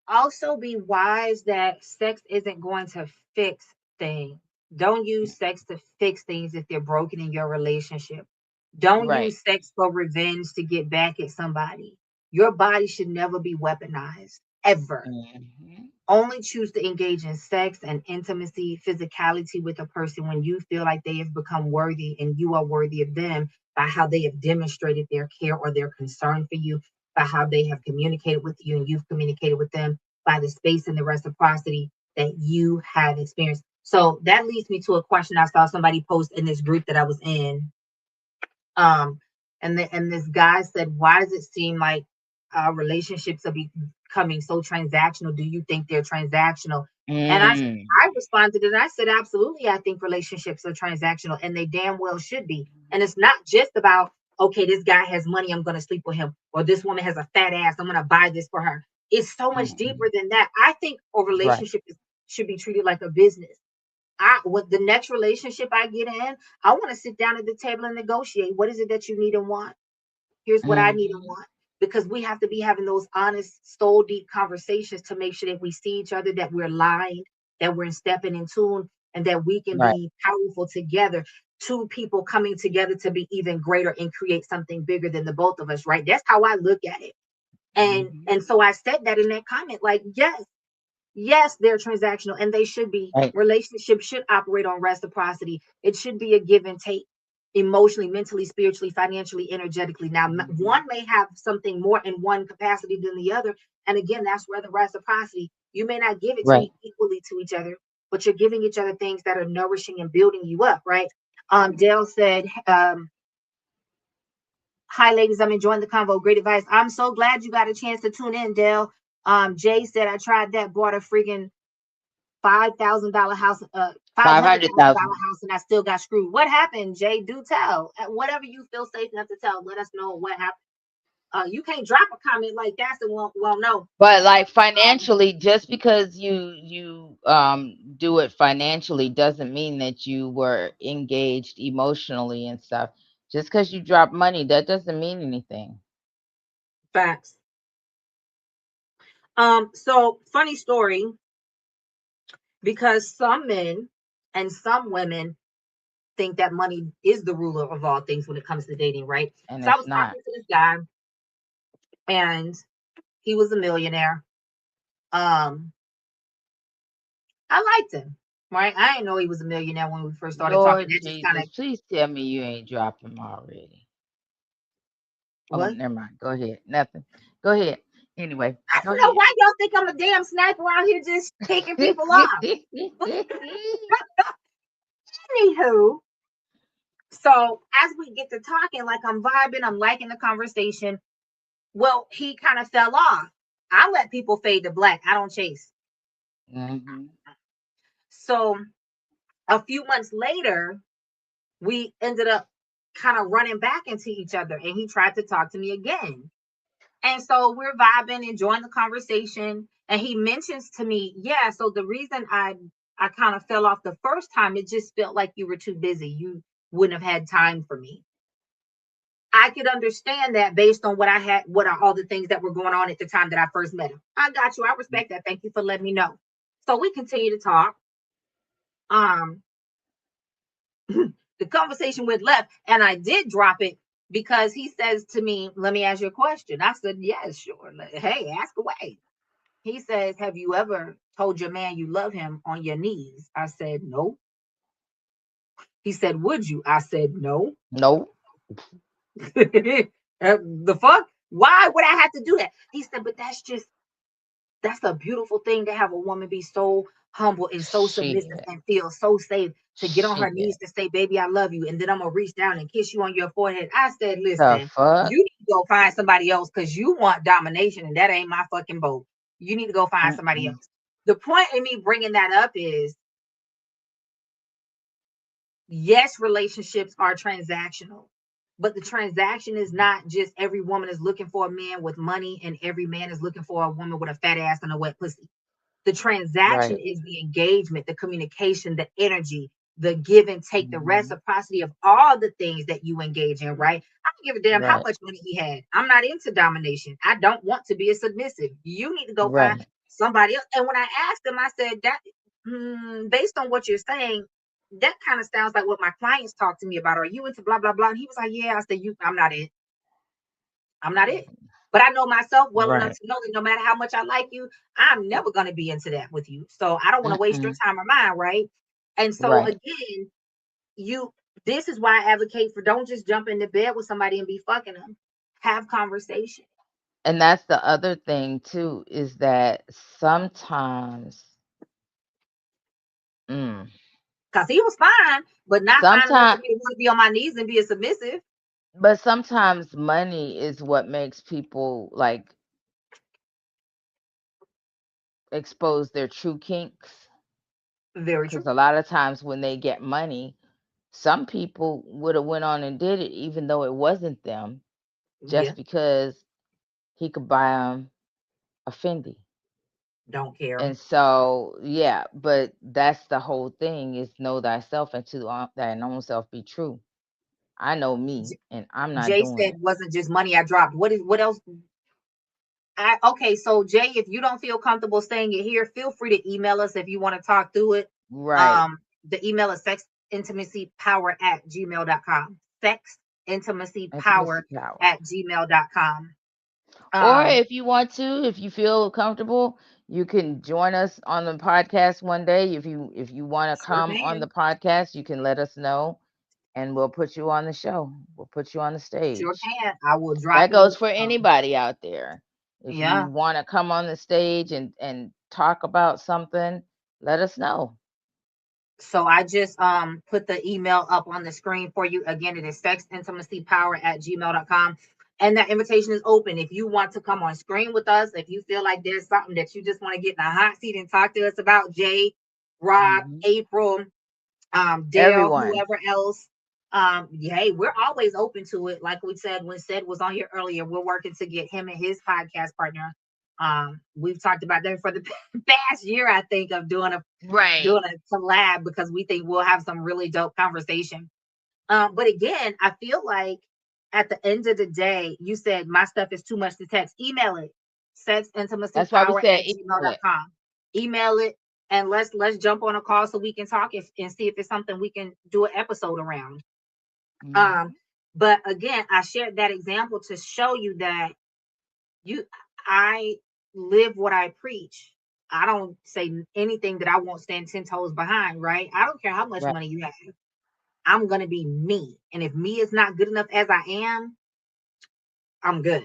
also be wise that sex isn't going to fix things. Don't use sex to fix things if they're broken in your relationship. Don't Right. use sex for revenge to get back at somebody. Your body should never be weaponized, ever. Mhm. Only choose to engage in sex and intimacy, physicality with a person when you feel like they have become worthy and you are worthy of them by how they have demonstrated their care or their concern for you, by how they have communicated with you and you've communicated with them, by the space and the reciprocity that you have experienced. So that leads me to a question I saw somebody post in this group that I was in. Um, and this guy said, "Why does it seem like relationships are becoming so transactional? Do you think they're transactional?" And Mm. I responded and I said, "Absolutely, I think relationships are transactional, and they damn well should be. And it's not just about okay, this guy has money, I'm going to sleep with him, or this woman has a fat ass, I'm going to buy this for her. It's so much deeper Mm-mm. than that. I think a Right. relationship should be treated like a business. I with the next relationship I get in, I want to sit down at the table and negotiate. What is it that you need and want? Here's what I need and Mhm. want. Because we have to be having those honest, soul deep conversations to make sure that we see each other, that we're aligned, that we're stepping in tune, and that we can Right. be powerful together. Two people coming together to be even greater and create something bigger than the both of us, right? That's how I look at it. Mhm. And so I said that in that comment, like, yes, they're transactional and they should be. Right. Relationships should operate on reciprocity. It should be a give and take emotionally, mentally, spiritually, financially, energetically. Now, one Mhm. may have something more in one capacity than the other. And again, that's where the reciprocity, you may not give it to Right. equally to each other, but you're giving each other things that are nourishing and building you up, right? Dale said, hi, ladies. I'm enjoying the convo. Great advice. I'm so glad you got a chance to tune in, Dale. Jay said, I tried that, bought a freaking $5,000 house, five Five hundred hundred thousand dollar thousand. house, and I still got screwed. What happened, Jay? Do tell. Whatever you feel safe enough to tell, let us know what happened. You can't drop a comment like that, so we'll know. But like Um, financially, just because you do it financially doesn't mean that you were engaged emotionally and stuff. Just because you drop money, that doesn't mean anything. Facts. So funny story, because some men and some women think that money is the ruler of all things when it comes to dating, right? And So I it's was not. talking to this guy, and he was a millionaire. Um, I liked him, right? I didn't know he was a millionaire when we first started talking. Lord That just kind Jesus, of please tell me you ain't dropped him already. Oh, what? never mind. Go ahead. Nothing. Go ahead. Anyway, I go don't know ahead. why y'all think I'm a damn sniper out here just taking people off. Anywho, so as we get to talking, like I'm vibing, I'm liking the conversation. Well, he kind of fell off. I let people fade to black. I don't chase. Hmm. So a few months later, we ended up kind of running back into each other, and he tried to talk to me again. And so we're vibing, enjoying the conversation. And he mentions to me, yeah, so the reason I kind of fell off the first time, it just felt like you were too busy. You wouldn't have had time for me. I could understand that based on what I had, all the things that were going on at the time that I first met him. I got you. I respect that. Thank you for letting me know. So we continue to talk. Um, the conversation went left, and I did drop it because he says to me, "Let me ask you a question." I said, "Yes, sure. Hey, ask away." He says, "Have you ever told your man you love him on your knees?" I said, "No." He said, "Would you?" I said, "No." No. The fuck? Why would I have to do that? He said, "But that's a beautiful thing to have a woman be so humble and so submissive Shit. and feel so safe to get on her knees Shit. to say, 'Baby, I love you.' And then I'm gonna reach down and kiss you on your forehead." I said, The "Listen, fuck? you need to go find somebody else because you want domination and that ain't my fucking boat. You need to go find somebody Mm-mm. else." The point in me bringing that up is, yes, relationships are transactional, but the transaction is not just every woman is looking for a man with money and every man is looking for a woman with a fat ass and a wet pussy. The transaction Right. is the engagement, the communication, the energy, the give and take, the Hmm. reciprocity of all the things that you engage in, right? I don't give a damn how Right. much money he had. I'm not into domination. I don't want to be a submissive. You need to go find Right. somebody else. And when I asked him, I said, that based on what you're saying, that kind of sounds like what my clients talk to me about. Are you into blah, blah, blah? And he was like, yeah. I said, I'm not it. I'm not it. But I know myself well enough Right. to know that no matter how much I like you, I'm never going to be into that with you. So I don't want to waste your Mm-mm. time or mine, right? And so Right. again, you this is why I advocate for, don't just jump into bed with somebody and be fucking them. Have conversation. And that's the other thing too, is that sometimes, mm, Because he was fine, but not fine enough for sometimes, me to want to be on my knees and be a submissive. but sometimes money is what makes people like expose their true kinks. Very Because true. a lot of times when they get money, some people would have went on and did it even though it wasn't them, Yeah, just because he could buy them a Fendi. don't care. And so, yeah, but that's the whole thing, is know thyself and to thine own self be true. I know me, and I'm not Jay doing said it. wasn't just money I dropped. What else? Okay, so Jay, if you don't feel comfortable saying it here, feel free to email us if you want to talk through it. Right. The email is sexintimacypower@gmail.com. Intimacy Sexintimacypower power. at gmail.com. Or Um, if you want to, if you feel comfortable, you can join us on the podcast one day. If you want to sure come on the can. podcast, you can let us know and we'll put you on the show. We'll put you on the Sure stage. can. I will drop That goes you. for anybody out there. If you Yeah. want to come on the stage and talk about something, let us know. So I just put the email up on the screen for you. Again, it is sexintimacypower@gmail.com. And that invitation is open. If you want to come on screen with us, if you feel like there's something that you just want to get in a hot seat and talk to us about, Jay, Rob, Mhm. April, Dale, Everyone. whoever else. Hey, we're always open to it. Like we said, when Sid was on here earlier, we're working to get him and his podcast partner. We've talked about that for the past year, I think, of Right. doing a collab because we think we'll have some really dope conversation. But again, I feel like at the end of the day, you said my stuff is too much to text. Email it. That's why we Sexintimacypower said at email it. gmail.com. Email it and let's jump on a call so we can talk and see if it's something we can do an episode around. Um, Mhm. but again, I shared that example to show you that you I live what I preach. I don't say anything that I won't stand 10 toes behind, right? I don't care how much Right. money you have. I'm gonna be me. And if me is not good enough as I am, I'm good.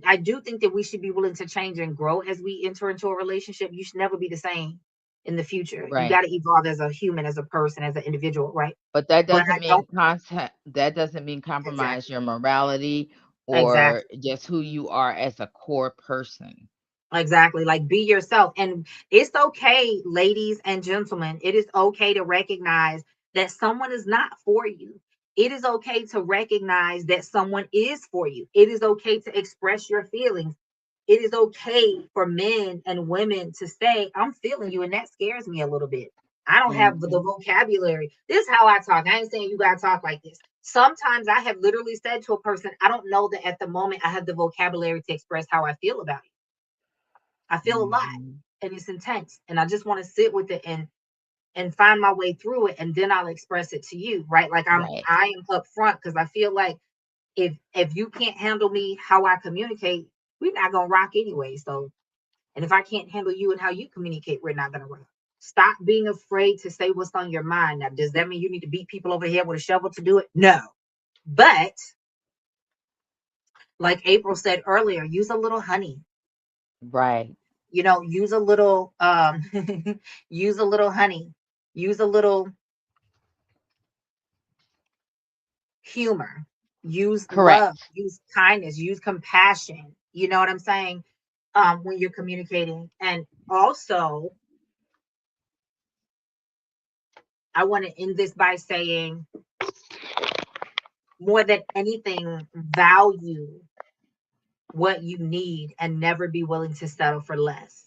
I do think that we should be willing to change and grow as we enter into a relationship. You should never be the same in the future. You Right. got to evolve as a human, as a person, as an individual, right? But that But doesn't I don't mean contact that doesn't mean compromise exactly, your morality or exactly. just who you are as a core person. Exactly. Like be yourself. And it's okay, ladies and gentlemen. It is okay to recognize that someone is not for you. It is okay to recognize that someone is for you. It is okay to express your feelings. It is okay for men and women to say, I'm feeling you. And that scares me a little bit. I don't have the Mhm. vocabulary. This is how I talk. I ain't saying you got to talk like this. Sometimes I have literally said to a person, I don't know that at the moment I have the vocabulary to express how I feel about it. I feel a lot Mhm. and it's intense. And I just want to sit with it and find my way through it. And then I'll express it to you, right? Like Right. I am upfront because I feel like if you can't handle me how I communicate, we're not gonna rock anyway. So and if I can't handle you and how you communicate, we're not gonna rock. Stop being afraid to say what's on your mind. Now, does that mean you need to beat people over the head with a shovel to do it? No. But like April said earlier, use a little honey. Right. Use a little use a little honey, use a little humor, use love, Correct. use kindness, use compassion. You know what I'm saying? When you're communicating. And also, I want to end this by saying more than anything, value what you need and never be willing to settle for less.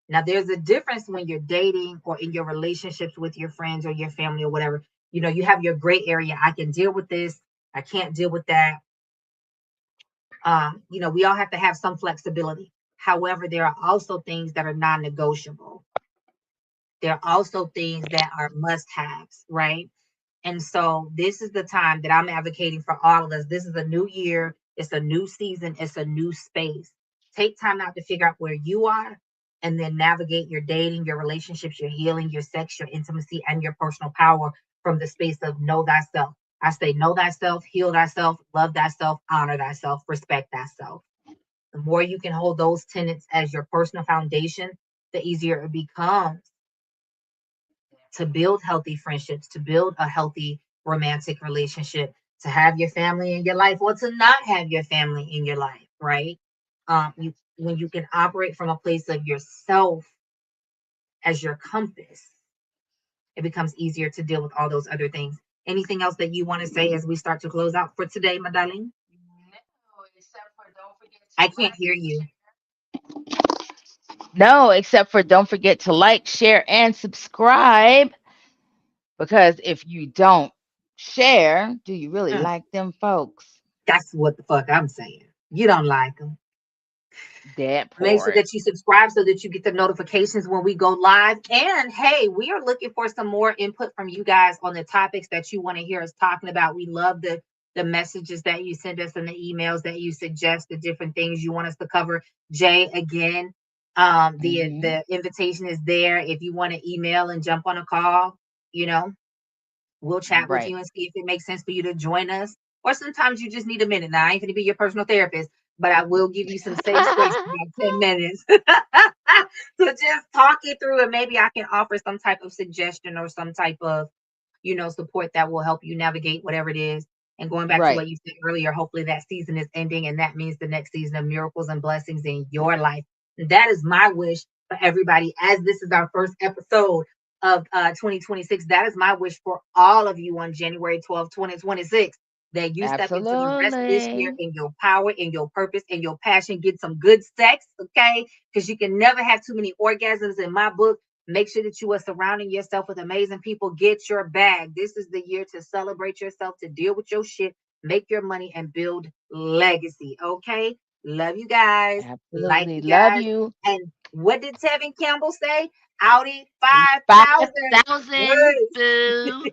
Now, there's a difference when you're dating or in your relationships with your friends or your family or whatever. You have your gray area. I can deal with this. I can't deal with that. We all have to have some flexibility. However, there are also things that are non-negotiable. There are also things that are must-haves, right? And so this is the time that I'm advocating for all of us. This is a new year. It's a new season. It's a new space. Take time out to figure out where you are and then navigate your dating, your relationships, your healing, your sex, your intimacy, and your personal power from the space of know thyself. I say know thyself, heal thyself, love thyself, honor thyself, respect thyself. The more you can hold those tenets as your personal foundation, the easier it becomes to build healthy friendships, to build a healthy romantic relationship, to have your family in your life, or to not have your family in your life, right? When you can operate from a place of yourself as your compass, it becomes easier to deal with all those other things. Anything else that you want to say as we start to close out for today, my darling? No, except for don't forget to I can't like hear and you. No, except for don't forget to like, share, and subscribe. Because if you don't share, do you really Mm, like them folks? that's what the fuck I'm saying. You don't like them. That Make sure part. that you subscribe so that you get the notifications when we go live. And hey, we are looking for some more input from you guys on the topics that you want to hear us talking about. We love the messages that you send us and the emails that you suggest, the different things you want us to cover. Jay, again, Hmm. the invitation is there. If you want to email and jump on a call, you know, we'll chat with Right. you and see if it makes sense for you to join us. Or sometimes you just need a minute. Now, I ain't going to be your personal therapist, but I will give you some safe space for about 10 minutes to just talk it through. And maybe I can offer some type of suggestion or some type of, support that will help you navigate whatever it is. And going back to Right. what you said earlier, hopefully that season is ending. And that means the next season of miracles and blessings in your life. That is my wish for everybody. As this is our first episode of 2026, that is my wish for all of you on January 12th, 2026, that you step into the rest of this year Absolutely. in your power, in your purpose, in your passion. Get some good sex, okay? Because you can never have too many orgasms in my book. Make sure that you are surrounding yourself with amazing people. Get your bag. This is the year to celebrate yourself, to deal with your shit, make your money, and build legacy. Okay. Love you guys. Like Absolutely. you Love guys. you. And what did Tevin Campbell say? Audi 5,000. 5,000. Word. Boo.